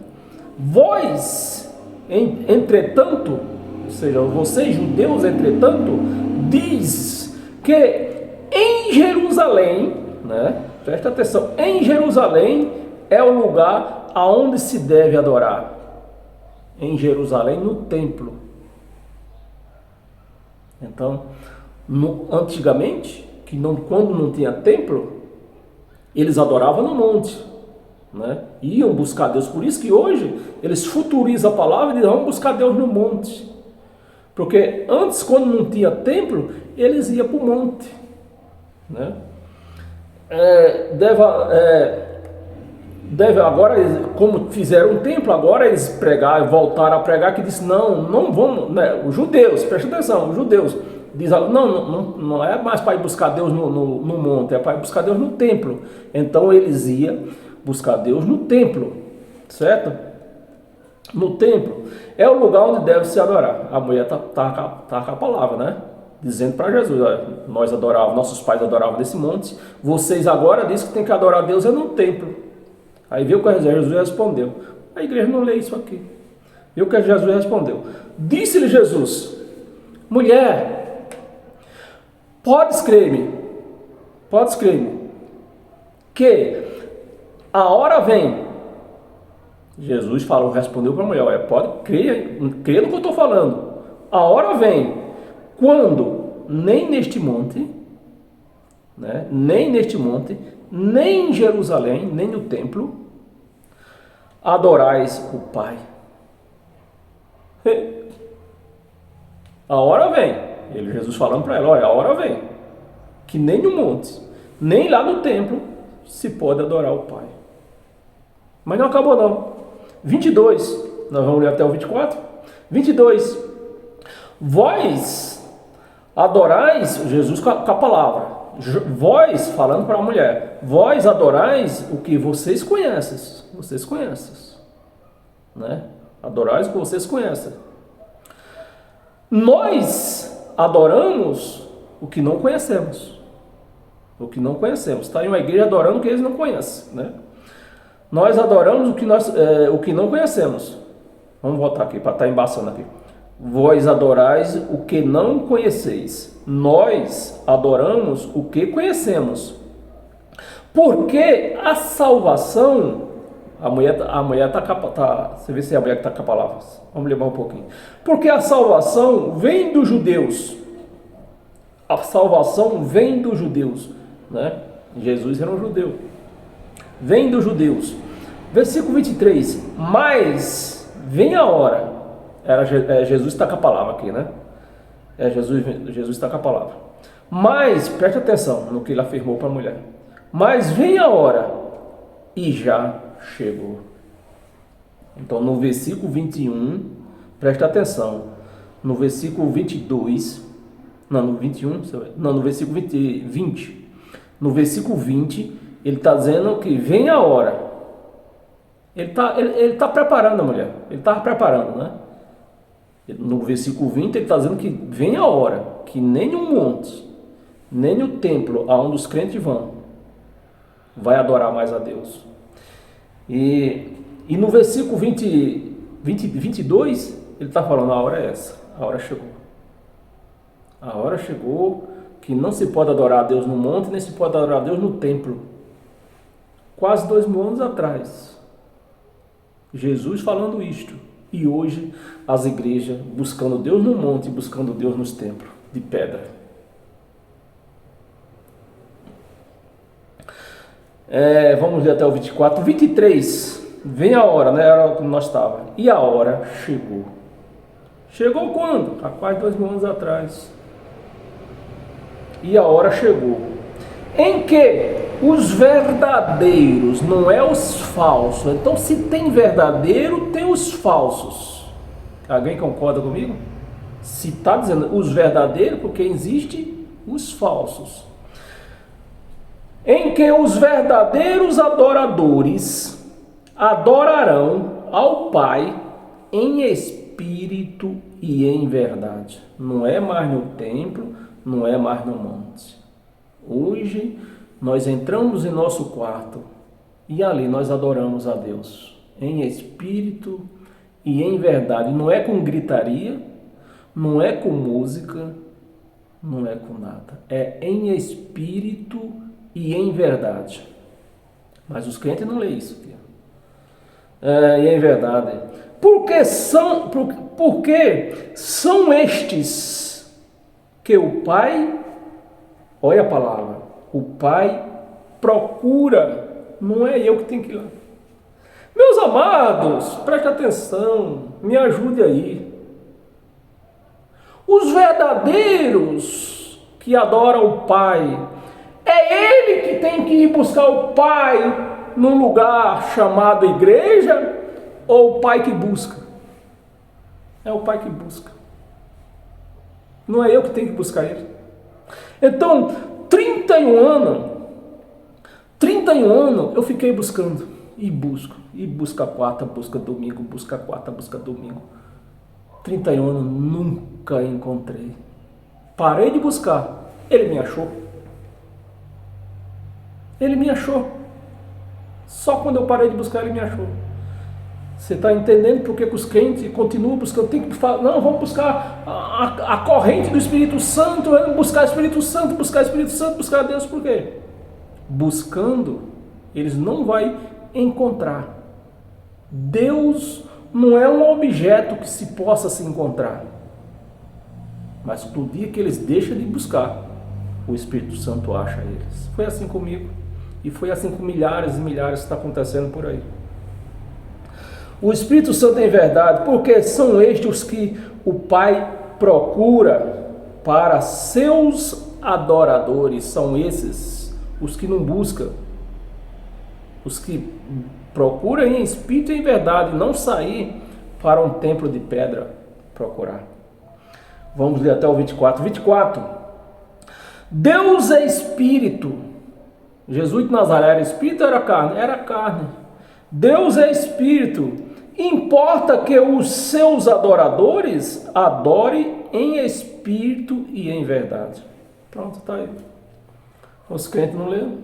Vós, entretanto, ou seja, vocês judeus, entretanto, diz que em Jerusalém, né? Presta atenção, em Jerusalém é o lugar aonde se deve adorar. Em Jerusalém, no templo. Então, antigamente, quando não tinha templo, eles adoravam no monte, né? Iam buscar Deus. Por isso que hoje eles futurizam a palavra e dizem: vamos buscar Deus no monte. Porque antes, quando não tinha templo, eles iam para o monte, né? Agora, como fizeram um templo, agora eles voltaram a pregar, que disse: não vamos, né? Os judeus, presta atenção, os judeus dizem: não é mais para ir buscar Deus no monte, é para ir buscar Deus no templo. Então eles iam buscar Deus no templo, certo? No templo é o lugar onde deve se adorar. A mulher tá com a palavra, né? Dizendo para Jesus: olha, nós adorávamos, nossos pais adoravam nesse monte, vocês agora dizem que tem que adorar Deus no templo. Aí viu que Jesus respondeu. A igreja não lê isso aqui. Viu que Jesus respondeu. Disse-lhe Jesus: mulher, podes crer-me, que a hora vem. Jesus falou, respondeu para a mulher: pode crer no que eu estou falando. A hora vem quando nem neste monte, né, nem em Jerusalém, nem no templo, adorais o Pai. A hora vem. Jesus falando para ela: olha, a hora vem que nem no monte, nem lá no templo se pode adorar o Pai. Mas não acabou não. 22, nós vamos ler até o 24. 22. Vós adorais, Jesus com a palavra, vós, falando para a mulher, vós adorais o que vocês conhecem, né? Adorais o que vocês conhecem. Nós adoramos o que não conhecemos. Está em uma igreja adorando o que eles não conhecem, né? Nós adoramos o que não conhecemos. Vamos voltar aqui para estar embaçando aqui. Vós adorais o que não conheceis. Nós adoramos o que conhecemos. Porque a salvação, a mulher você vê se a mulher está com a palavra. Vamos levar um pouquinho. Porque a salvação vem dos judeus. A salvação vem dos judeus, né? Jesus era um judeu. Vem dos judeus. Versículo 23. Mas vem a hora. Jesus está com a palavra aqui, né? Jesus está com a palavra. Mas, preste atenção no que ele afirmou para a mulher. Mas vem a hora, e já chegou. Então, no versículo 21, preste atenção. No versículo 22, no versículo 20. No versículo 20, ele está dizendo que vem a hora. Ele tá preparando a mulher. Ele estava preparando, né? No versículo 20 ele está dizendo que vem a hora, que nem o monte, nem o templo aonde os crentes vão, vai adorar mais a Deus. E no versículo 22, ele está falando: a hora é essa, a hora chegou. A hora chegou que não se pode adorar a Deus no monte, nem se pode adorar a Deus no templo. Quase 2000 anos atrás, Jesus falando isto. E hoje as igrejas buscando Deus no monte e buscando Deus nos templos de pedra. Vamos ler até o 24. 23. Vem a hora, né? Era como nós estávamos. E a hora chegou. Chegou quando? Há quase 2000 anos atrás. E a hora chegou. Em que os verdadeiros, não é os falsos. Então, se tem verdadeiro, tem os falsos. Alguém concorda comigo? Se está dizendo os verdadeiros, porque existe os falsos. Em que os verdadeiros adoradores adorarão ao Pai em espírito e em verdade. Não é mais no templo, não é mais no monte. Hoje nós entramos em nosso quarto e ali nós adoramos a Deus em espírito e em verdade. Não é com gritaria, não é com música, não é com nada. É em espírito e em verdade. Mas os crentes não leem isso aqui. E em verdade. Porque são estes que o Pai, olha a palavra, o Pai procura, não é eu que tenho que ir lá. Meus amados, preste atenção, me ajude aí. Os verdadeiros que adoram o Pai, é Ele que tem que ir buscar o Pai num lugar chamado igreja, ou o Pai que busca? É o Pai que busca. Não é eu que tenho que buscar Ele. Então, 31 anos eu fiquei buscando, e busca quarta, busca domingo, busca quarta, busca domingo. 31 anos, nunca encontrei. Parei de buscar, Ele me achou. Só quando eu parei de buscar, ele me achou. Você está entendendo por que os crentes continuam buscando? Tem que falar, não, vamos buscar a corrente do Espírito Santo, buscar o Espírito Santo, buscar o Espírito Santo, buscar a Deus. Por quê? Buscando, eles não vão encontrar. Deus não é um objeto que se possa se encontrar. Mas do dia que eles deixam de buscar, o Espírito Santo acha eles. Foi assim comigo. E foi assim com milhares e milhares que está acontecendo por aí. O Espírito Santo em verdade, porque são estes os que o Pai procura para seus adoradores. São esses os que não buscam. Os que procuram em espírito e em verdade, não sair para um templo de pedra procurar. Vamos ler até o 24. 24. Deus é espírito. Jesus de Nazaré era espírito ou era carne? Era carne. Deus é espírito. Importa que os seus adoradores adorem em espírito e em verdade. Pronto, está aí. Os crentes não leram.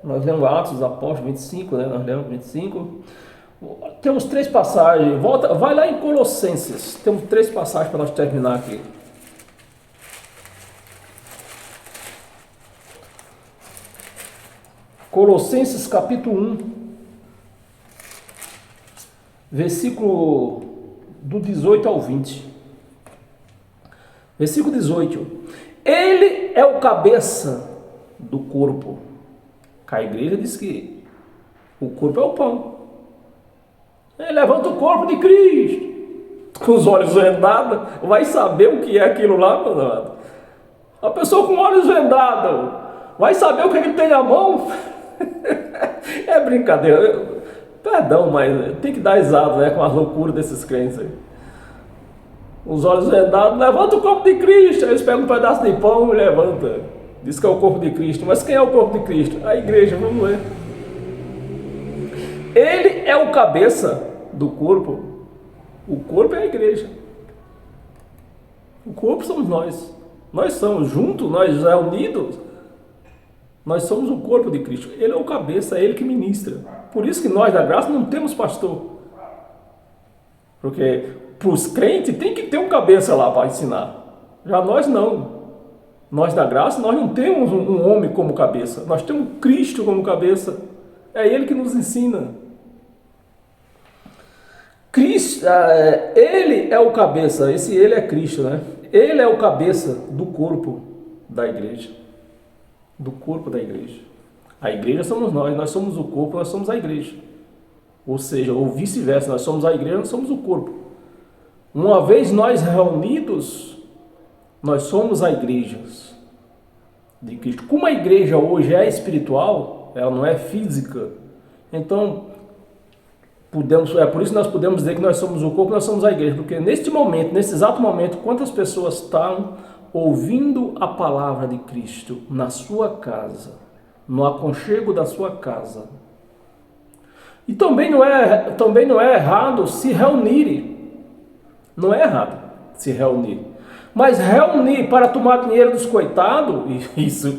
Nós lemos Atos dos Apóstolos 25, né? Nós lemos 25. Temos 3 passagens. Vai lá em Colossenses. Temos 3 passagens para nós terminar aqui. Colossenses capítulo 1. Versículo do 18 ao 20. Versículo 18. Ele é o cabeça do corpo. A igreja diz que o corpo é o pão. Ele levanta o corpo de Cristo. Com os olhos vendados, vai saber o que é aquilo lá, meu amado. A pessoa com olhos vendados vai saber o que ele tem na mão. É brincadeira. Perdão, mas tem que dar risada, né, com as loucuras desses crentes aí. Os olhos vendados, levanta o corpo de Cristo. Eles pegam um pedaço de pão e levanta. Diz que é o corpo de Cristo. Mas quem é o corpo de Cristo? A igreja, vamos ver. Ele é o cabeça do corpo. O corpo é a igreja. O corpo somos nós. Nós somos juntos, nós unidos. Nós somos o corpo de Cristo. Ele é o cabeça, é ele que ministra. Por isso que nós da graça não temos pastor. Porque para os crentes tem que ter um cabeça lá para ensinar. Já nós não. Nós da graça, nós não temos um homem como cabeça. Nós temos Cristo como cabeça. É ele que nos ensina. Cristo, ele é o cabeça. Esse ele é Cristo, né? Ele é o cabeça do corpo da igreja. Do corpo da igreja. A igreja somos nós somos o corpo, nós somos a igreja. Ou seja, ou vice-versa, nós somos a igreja, nós somos o corpo. Uma vez nós reunidos, nós somos a igreja de Cristo. Como a igreja hoje é espiritual, ela não é física, então é por isso que nós podemos dizer que nós somos o corpo, nós somos a igreja, porque neste momento, nesse exato momento, quantas pessoas estão ouvindo a palavra de Cristo na sua casa, no aconchego da sua casa? E também não é errado se reunirem. Não é errado se reunir. Mas reunir para tomar dinheiro dos coitados,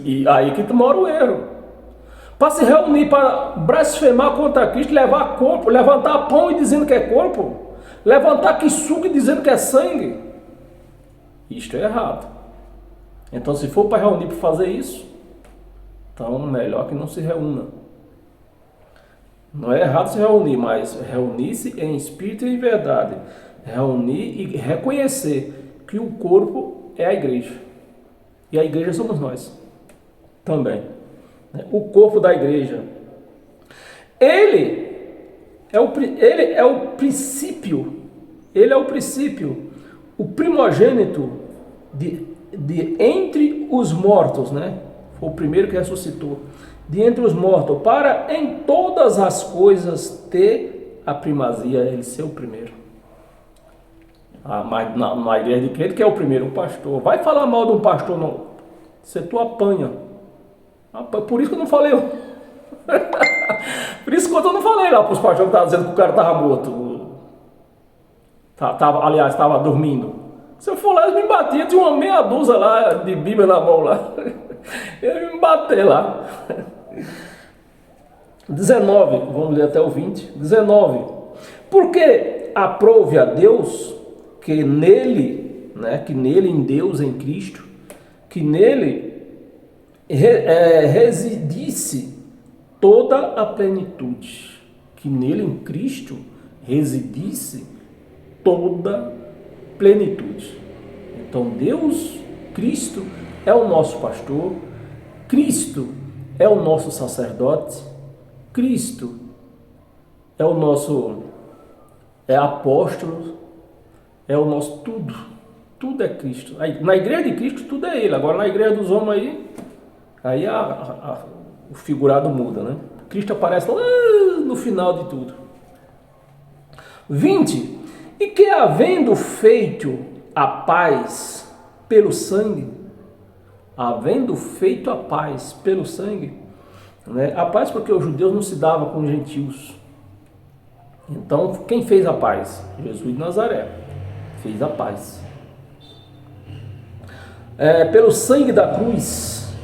e aí que mora o erro. Para se reunir para blasfemar contra Cristo, levar corpo, levantar pão e dizendo que é corpo, levantar quissuga dizendo que é sangue. Isto é errado. Então, se for para reunir para fazer isso, então melhor que não se reúna. Não é errado se reunir, mas reunir-se em espírito e em verdade. Reunir e reconhecer que o corpo é a igreja. E a igreja somos nós também. O corpo da igreja. Ele é o princípio. Ele é o princípio. O primogênito de entre os mortos, né? Foi o primeiro que ressuscitou. De entre os mortos, para em todas as coisas ter a primazia, ele ser o primeiro. Mas na igreja de crente, que é o primeiro? O pastor. Vai falar mal de um pastor, não. Você tu apanha. Por isso que eu não falei. Por isso que eu não falei lá para os pastores que estavam dizendo que o cara estava morto. Aliás, estava dormindo. Se eu for lá, eles me batiam. Tinha uma meia dúzia lá de Bíblia na mão lá. Ele me bateu lá. 19, vamos ler até o 20. 19. Porque aprove a Deus que nele, em Deus, em Cristo, que nele residisse toda a plenitude. Que nele, em Cristo, residisse toda a plenitude. Então Deus, Cristo, é o nosso pastor, Cristo é o nosso sacerdote, Cristo é o nosso apóstolo, é o nosso tudo. Tudo é Cristo. Na igreja de Cristo tudo é Ele. Agora na igreja dos homens aí o figurado muda, né? Cristo aparece lá no final de tudo. 20. E que havendo feito a paz pelo sangue, havendo feito a paz pelo sangue, né? A paz porque os judeus não se davam com os gentios. Então, quem fez a paz? Jesus de Nazaré fez a paz. Pelo sangue da cruz,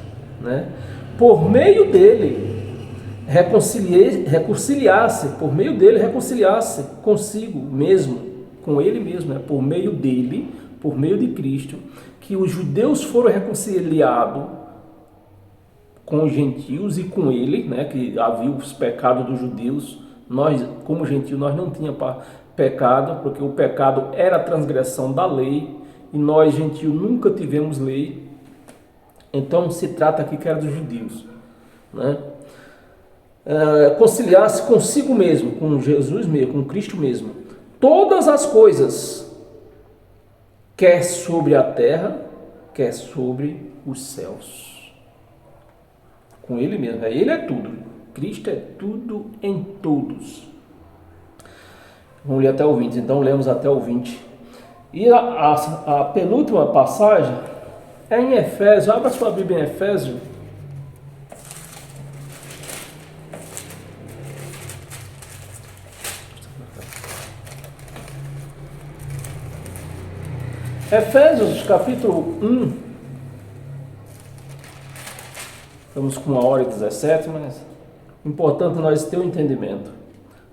né? Por meio dele, reconciliasse consigo mesmo, com ele mesmo, né? Por meio dele, por meio de Cristo, que os judeus foram reconciliados com os gentios e com ele, né? Que havia os pecados dos judeus. Nós, como gentios, nós não tínhamos pecado, porque o pecado era a transgressão da lei, e nós, gentios, nunca tivemos lei. Então, se trata aqui que era dos judeus, né? Conciliar-se consigo mesmo, com Jesus mesmo, com Cristo mesmo, todas as coisas, quer sobre a terra, quer sobre os céus. Com Ele mesmo, Ele é tudo. Cristo é tudo em todos. Vamos ler até o 20, então lemos até o 20. E a penúltima passagem é em Efésios. Abra sua Bíblia em Efésios. Efésios capítulo 1. Estamos com 1h17, mas importante nós ter o entendimento.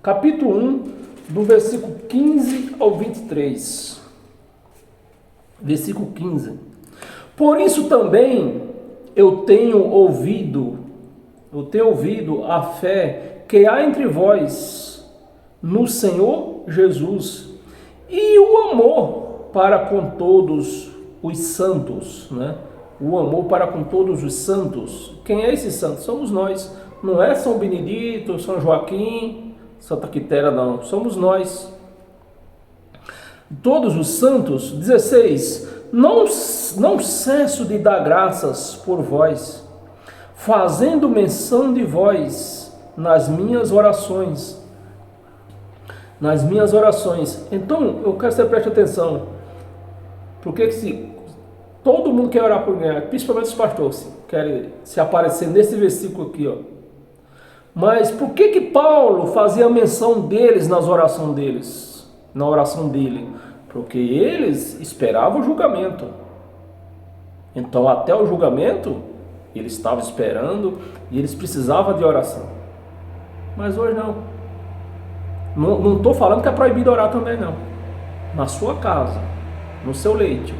Capítulo 1, do versículo 15 ao 23. Versículo 15. Por isso também eu tenho ouvido a fé que há entre vós no Senhor Jesus e o amor para com todos os santos, né? O amor para com todos os santos. Quem é esse santo? Somos nós. Não é São Benedito, São Joaquim, Santa Quitéria, não. Somos nós. Todos os santos. 16. Não cesso de dar graças por vós, fazendo menção de vós nas minhas orações. Nas minhas orações. Então, eu quero que você preste atenção. Porque todo mundo quer orar por mim, principalmente os pastores, querem se aparecer nesse versículo aqui, ó. Mas por que Paulo fazia menção deles nas orações deles? Na oração dele? Porque eles esperavam o julgamento. Então, até o julgamento, eles estavam esperando e eles precisavam de oração. Mas hoje não. Não estou falando que é proibido orar também, não. Na sua casa, no seu leito.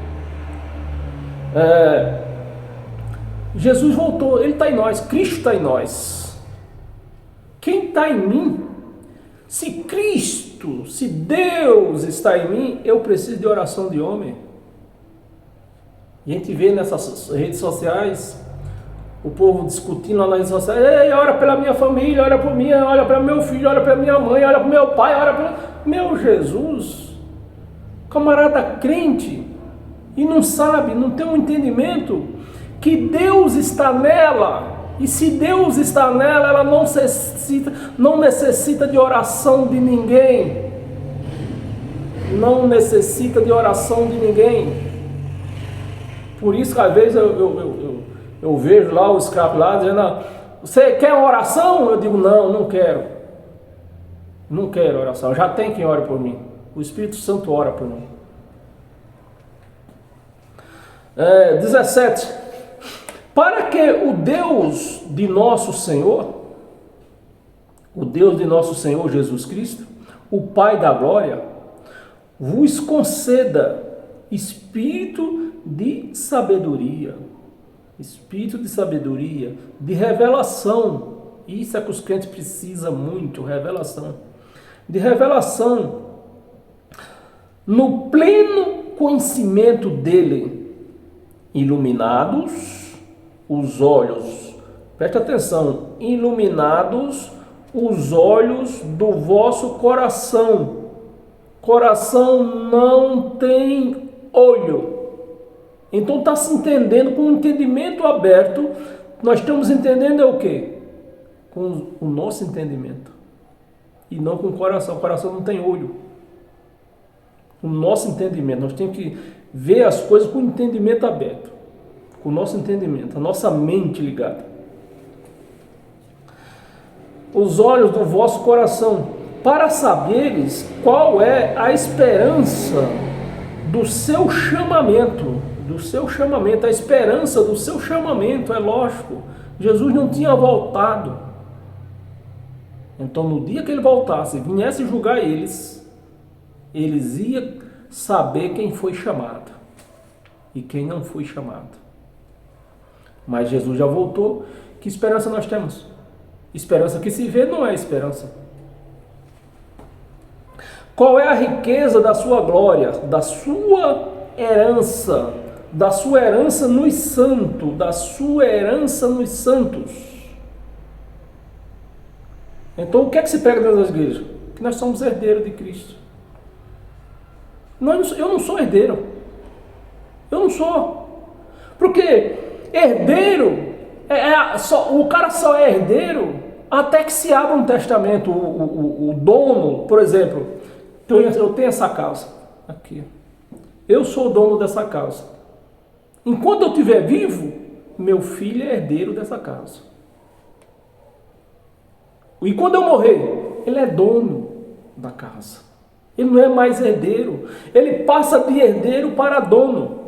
Jesus voltou, Ele está em nós, Cristo está em nós. Quem está em mim? Se Cristo, se Deus está em mim, eu preciso de oração de homem. E a gente vê nessas redes sociais, o povo discutindo lá nas redes sociais: ei, ora pela minha família, ora por mim, ora para meu filho, ora para minha mãe, ora para meu pai, ora para... Meu Jesus, camarada crente, e não sabe, não tem um entendimento que Deus está nela. E se Deus está nela, ela não necessita de oração de ninguém. Não necessita de oração de ninguém. Por isso que às vezes eu vejo lá o escravo lá dizendo: você quer uma oração? Eu digo: não quero. Não quero oração. Já tem quem ore por mim. O Espírito Santo ora por mim. 17. para que o Deus de nosso Senhor, o Deus de nosso Senhor Jesus Cristo, o Pai da glória, vos conceda espírito de sabedoria, de revelação. Isso é que os crentes precisam muito, revelação. De revelação no pleno conhecimento dele, iluminados os olhos, presta atenção, iluminados os olhos do vosso coração. Coração não tem olho. Então está se entendendo com o entendimento aberto. Nós estamos entendendo é o quê? Com o nosso entendimento. E não com o coração. O coração não tem olho. O nosso entendimento. Nós temos que ver as coisas com o entendimento aberto. Com o nosso entendimento. A nossa mente ligada. Os olhos do vosso coração, para saberes qual é a esperança do seu chamamento, a esperança do seu chamamento, é lógico, Jesus não tinha voltado, então no dia que ele voltasse, viesse julgar eles iam saber quem foi chamado e quem não foi chamado. Mas Jesus já voltou, que esperança nós temos? Esperança que se vê não é esperança. Qual é a riqueza da sua glória, da sua herança nos santos, Então o que é que se pega dentro das igrejas? Que nós somos herdeiros de Cristo. Eu não sou herdeiro. Eu não sou. Porque herdeiro, o cara só é herdeiro até que se abra um testamento. O dono, por exemplo, eu tenho essa casa aqui. Eu sou o dono dessa casa. Enquanto eu estiver vivo, meu filho é herdeiro dessa casa. E quando eu morrer, ele é dono da casa. Ele não é mais herdeiro. Ele passa de herdeiro para dono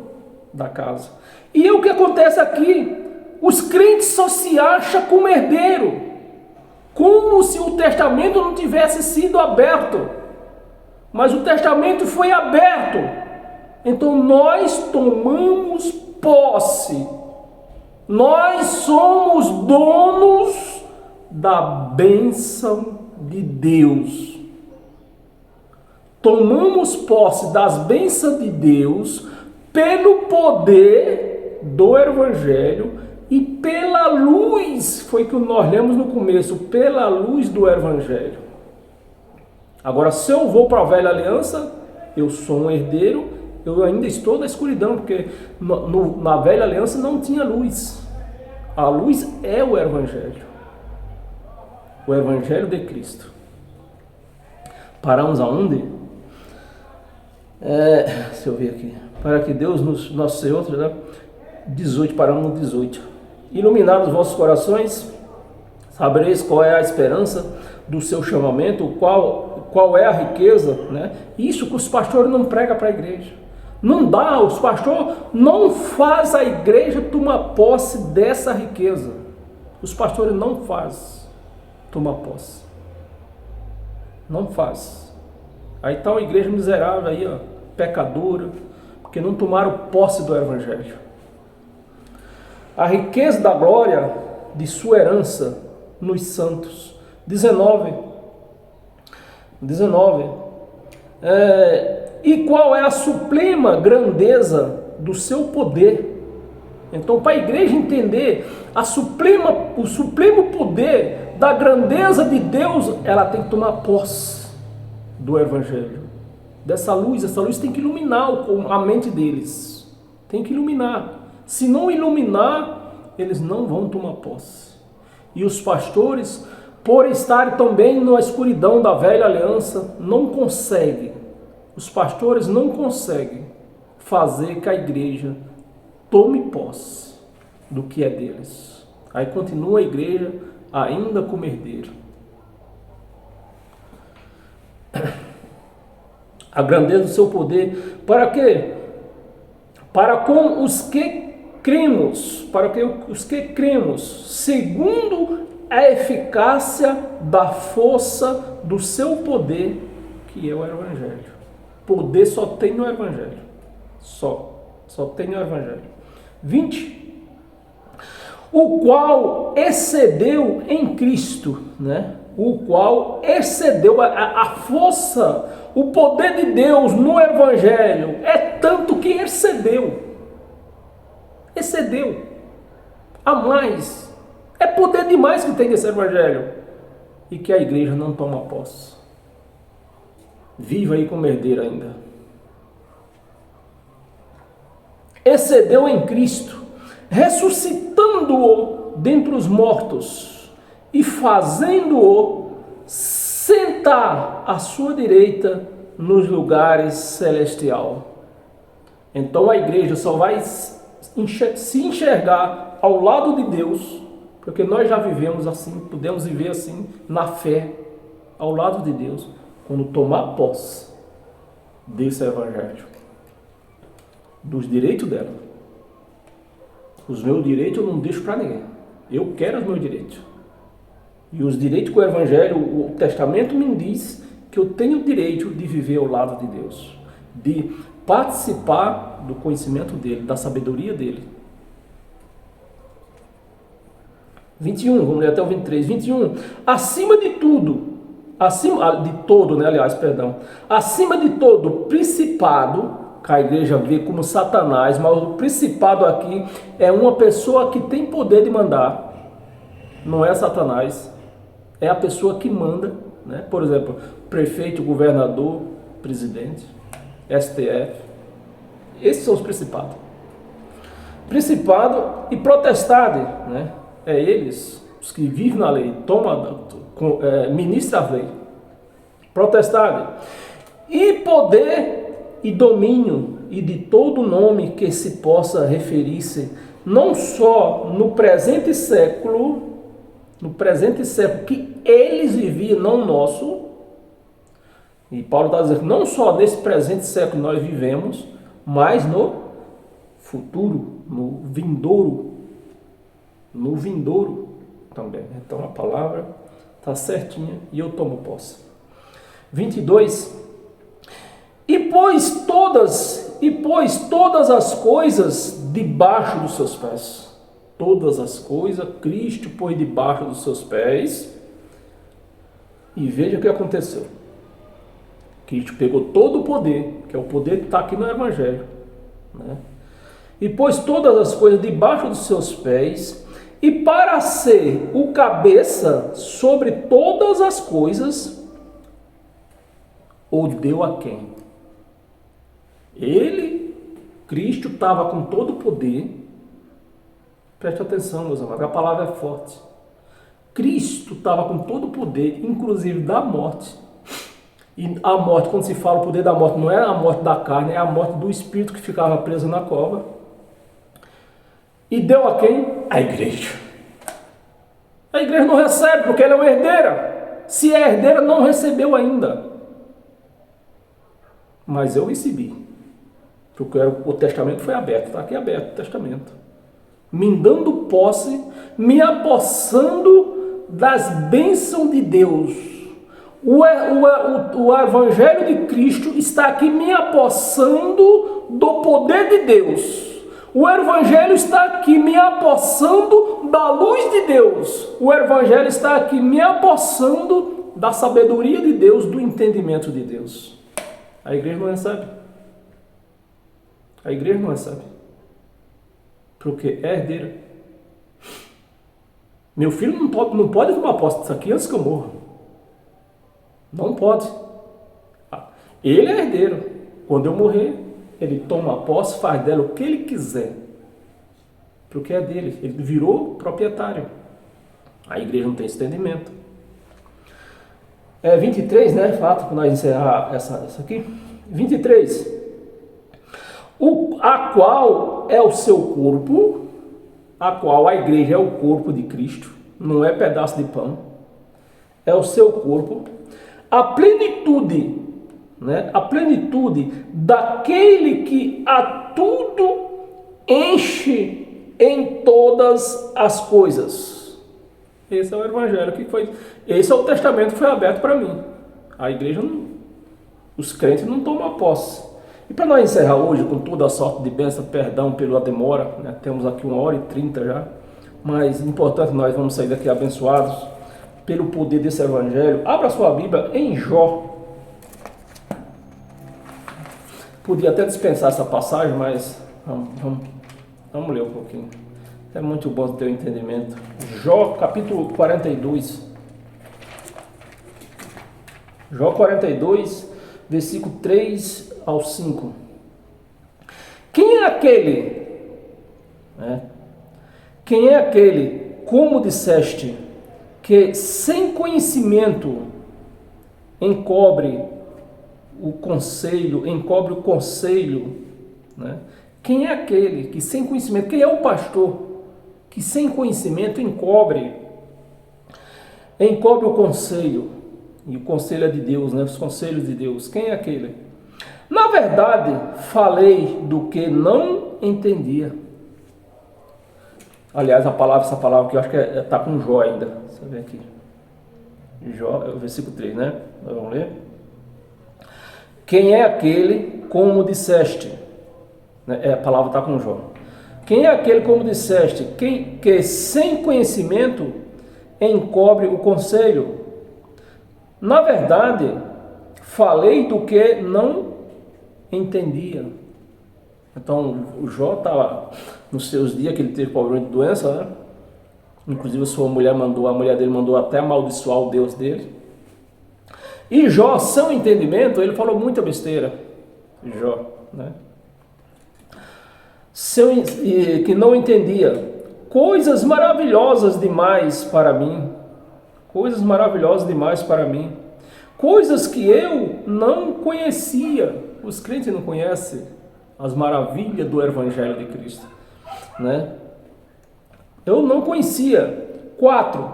da casa. E o que acontece aqui? Os crentes só se acham como herdeiro. Como se o testamento não tivesse sido aberto. Mas o testamento foi aberto. Então nós tomamos posse. Nós somos donos da bênção de Deus. Tomamos posse das bênçãos de Deus pelo poder do Evangelho e pela luz, foi que nós lemos no começo, pela luz do Evangelho. Agora, se eu vou para a velha aliança, eu sou um herdeiro, eu ainda estou na escuridão, porque na velha aliança não tinha luz. A luz é o Evangelho. O Evangelho de Cristo. Paramos aonde? Deixa eu ver aqui. Para que Deus, nosso Senhor, 18, paramos no 18. Iluminados os vossos corações, sabereis qual é a esperança do seu chamamento, qual é a riqueza, né? Isso que os pastores não pregam para a igreja. Não dá, os pastores não fazem a igreja tomar posse dessa riqueza. Os pastores não fazem tomar posse. Não faz. Aí está uma igreja miserável aí, ó, pecadora, porque não tomaram posse do Evangelho. A riqueza da glória de sua herança nos santos. 19. E qual é a suprema grandeza do seu poder? Então, para a igreja entender o supremo poder da grandeza de Deus, ela tem que tomar posse do Evangelho. Dessa luz, essa luz tem que iluminar a mente deles. Tem que iluminar. Se não iluminar, eles não vão tomar posse. E os pastores, por estarem também na escuridão da velha aliança, não conseguem. Os pastores não conseguem fazer que a igreja tome posse do que é deles. Aí continua a igreja ainda como herdeiro. A grandeza do seu poder, para quê? Para com os que cremos, para que os que cremos, segundo a eficácia da força do seu poder, que é o Evangelho. Poder só tem no Evangelho. Só tem no Evangelho. 20. O qual excedeu em Cristo, né? O qual excedeu a força, o poder de Deus no Evangelho é tanto que excedeu a mais. É poder demais que tem nesse Evangelho e que a igreja não toma posse. Viva aí como herdeiro ainda. Excedeu em Cristo, ressuscitando-o dentre os mortos e fazendo-o sentar à sua direita nos lugares celestial. Então a igreja só vai se enxergar ao lado de Deus, porque nós já vivemos assim, podemos viver assim na fé, ao lado de Deus, quando tomar posse desse Evangelho, dos direitos dela. Os meus direitos eu não deixo para ninguém. Eu quero os meus direitos. E os direitos que o Evangelho, o Testamento me diz que eu tenho o direito de viver ao lado de Deus, de participar do conhecimento dele, da sabedoria dele. 21, vamos ler até o 23. 21. Acima de todo, acima de todo principado, que a igreja vê como Satanás, mas o principado aqui é uma pessoa que tem poder de mandar. Não é Satanás, é a pessoa que manda, né? Por exemplo, prefeito, governador, presidente, STF. Esses são os principados. Principado e potestade, né? É eles, os que vivem na lei, ministra a lei. Potestade. E poder e domínio, e de todo nome que se possa referir-se, não só no presente século que eles viviam, não nosso. E Paulo está dizendo, não só nesse presente século nós vivemos, mas no futuro, no vindouro também. Então a palavra está certinha e eu tomo posse. 22. E pôs todas as coisas debaixo dos seus pés. Todas as coisas, Cristo pôs debaixo dos seus pés. E veja o que aconteceu. Cristo pegou todo o poder, que é o poder que está aqui no Evangelho, né? E pôs todas as coisas debaixo dos seus pés, e para ser o cabeça sobre todas as coisas, o deu a quem? Ele, Cristo, estava com todo o poder. Preste atenção, meus amados, a palavra é forte. Cristo estava com todo o poder, inclusive da morte. E a morte, quando se fala o poder da morte, não é a morte da carne, é a morte do espírito que ficava preso na cova. E deu a quem? A igreja. A igreja não recebe, porque ela é uma herdeira. Se é herdeira, não recebeu ainda. Mas eu recebi. Porque o testamento foi aberto, está aqui aberto o testamento. Me dando posse, me apossando das bênçãos de Deus. O Evangelho de Cristo está aqui me apossando do poder de Deus. O Evangelho está aqui me apossando da luz de Deus. O Evangelho está aqui me apossando da sabedoria de Deus, do entendimento de Deus. A igreja não recebe. A igreja não recebe. Porque é herdeira. Meu filho não pode tomar posse disso aqui antes que eu morra. Não pode. Ele é herdeiro. Quando eu morrer, ele toma posse, faz dela o que ele quiser. Porque é dele. Ele virou proprietário. A igreja não tem esse entendimento. 23, né? Fato para nós encerrar essa aqui. 23. A qual é o seu corpo, a qual a igreja é o corpo de Cristo, não é pedaço de pão, é o seu corpo, a plenitude, né? A plenitude daquele que a tudo enche em todas as coisas. Esse é o Evangelho que foi. Esse é o testamento que foi aberto para mim. A igreja, os crentes não tomam posse. E para nós encerrar hoje com toda a sorte de bênção, perdão pela demora, né? Temos aqui 1h30 já, mas importante, nós vamos sair daqui abençoados pelo poder desse Evangelho. Abra sua Bíblia em Jó. Podia até dispensar essa passagem, mas vamos ler um pouquinho. É muito bom ter o entendimento. Jó, capítulo 42. Jó 42, versículo 3 ao 5. Quem é aquele? Quem é aquele, como disseste, que sem conhecimento encobre o conselho, né? Quem é aquele que sem conhecimento, quem é o pastor que sem conhecimento encobre o conselho? E o conselho é de Deus, né? Os conselhos de Deus. Quem é aquele? Na verdade, falei do que não entendia. Aliás, essa palavra que eu acho que está com Jó ainda. Você vê aqui. Jó, versículo 3, né? Vamos ler. Quem é aquele, como disseste? A palavra está com Jó. Quem é aquele, como disseste, que sem conhecimento encobre o conselho? Na verdade, falei do que não entendia. Então, o Jó estava nos seus dias que ele teve problema de doença, né? Inclusive a mulher dele mandou até amaldiçoar o Deus dele. E Jó, sem entendimento, ele falou muita besteira. Jó, né? Que não entendia. Coisas maravilhosas demais para mim. Coisas maravilhosas demais para mim. Coisas que eu não conhecia. Os crentes não conhecem as maravilhas do Evangelho de Cristo, né? Eu não conhecia. 4.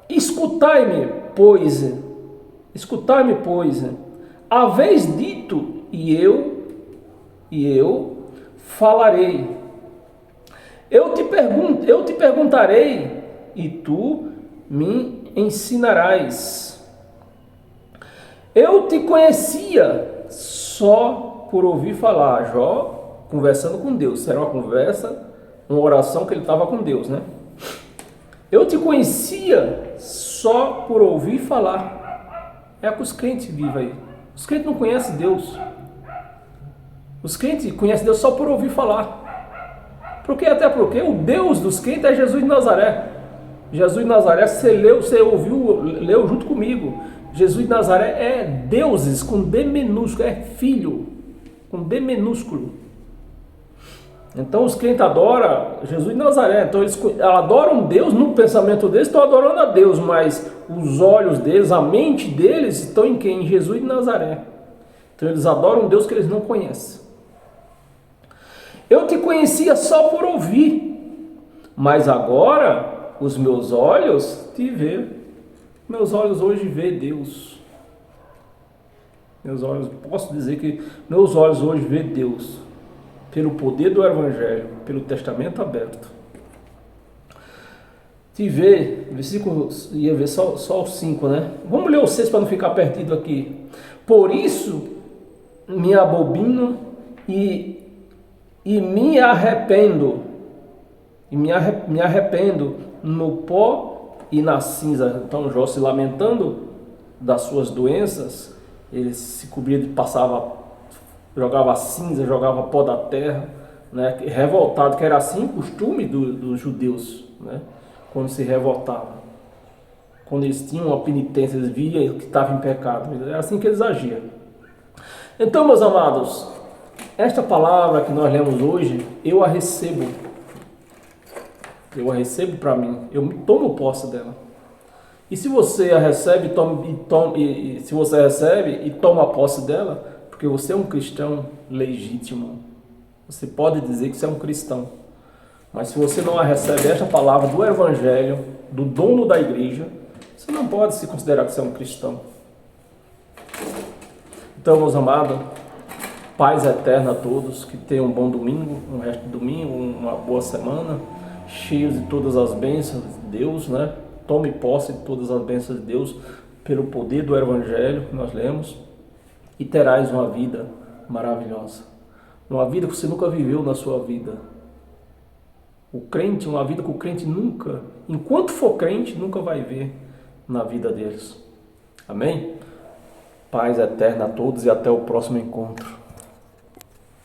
Escutai-me, pois, haveis dito, e eu falarei. Eu te perguntarei, e tu me ensinarás. Eu te conhecia só por ouvir falar. Jó conversando com Deus. Era uma conversa, uma oração que ele estava com Deus, né? Eu te conhecia só por ouvir falar. É que os crentes vivem aí. Os crentes não conhecem Deus. Os crentes conhecem Deus só por ouvir falar. Até porque o Deus dos crentes é Jesus de Nazaré. Jesus de Nazaré, você ouviu, leu junto comigo. Jesus de Nazaré é deuses com D minúsculo, é filho com D minúsculo. Então os crentes adoram Jesus de Nazaré. Então eles adoram Deus, no pensamento deles estão adorando a Deus, mas os olhos deles, a mente deles estão em quem? Em Jesus de Nazaré. Então eles adoram um Deus que eles não conhecem. Eu te conhecia só por ouvir, mas agora os meus olhos te veem. Meus olhos hoje vê Deus. Posso dizer que meus olhos hoje vê Deus. Pelo poder do Evangelho, pelo testamento aberto. Te vê, versículo, ia ver só o 5, né? Vamos ler o 6 para não ficar perdido aqui. Por isso me abobino e me arrependo. Me arrependo no pó e na cinza. Então Jó se lamentando das suas doenças, ele se cobria de jogava cinza, jogava pó da terra, né? Revoltado, que era assim o costume dos judeus, né? Quando se revoltavam, quando eles tinham uma penitência, eles viam que estavam em pecado, era assim que eles agiam. Então, meus amados, esta palavra que nós lemos hoje, eu a recebo para mim, eu tomo posse dela. E se você a recebe se você recebe e toma posse dela, porque você é um cristão legítimo, você pode dizer que você é um cristão. Mas se você não a recebe, esta palavra do Evangelho, do dono da igreja, você não pode se considerar que você é um cristão. Então, meus amados, Paz eterna a todos, que tenham um bom domingo, um resto de domingo, uma boa semana, cheios de todas as bênçãos de Deus, né? Tome posse de todas as bênçãos de Deus pelo poder do Evangelho que nós lemos e terás uma vida maravilhosa. Uma vida que você nunca viveu na sua vida. O crente, uma vida que o crente nunca, enquanto for crente, nunca vai ver na vida deles. Amém? Paz eterna a todos e até o próximo encontro.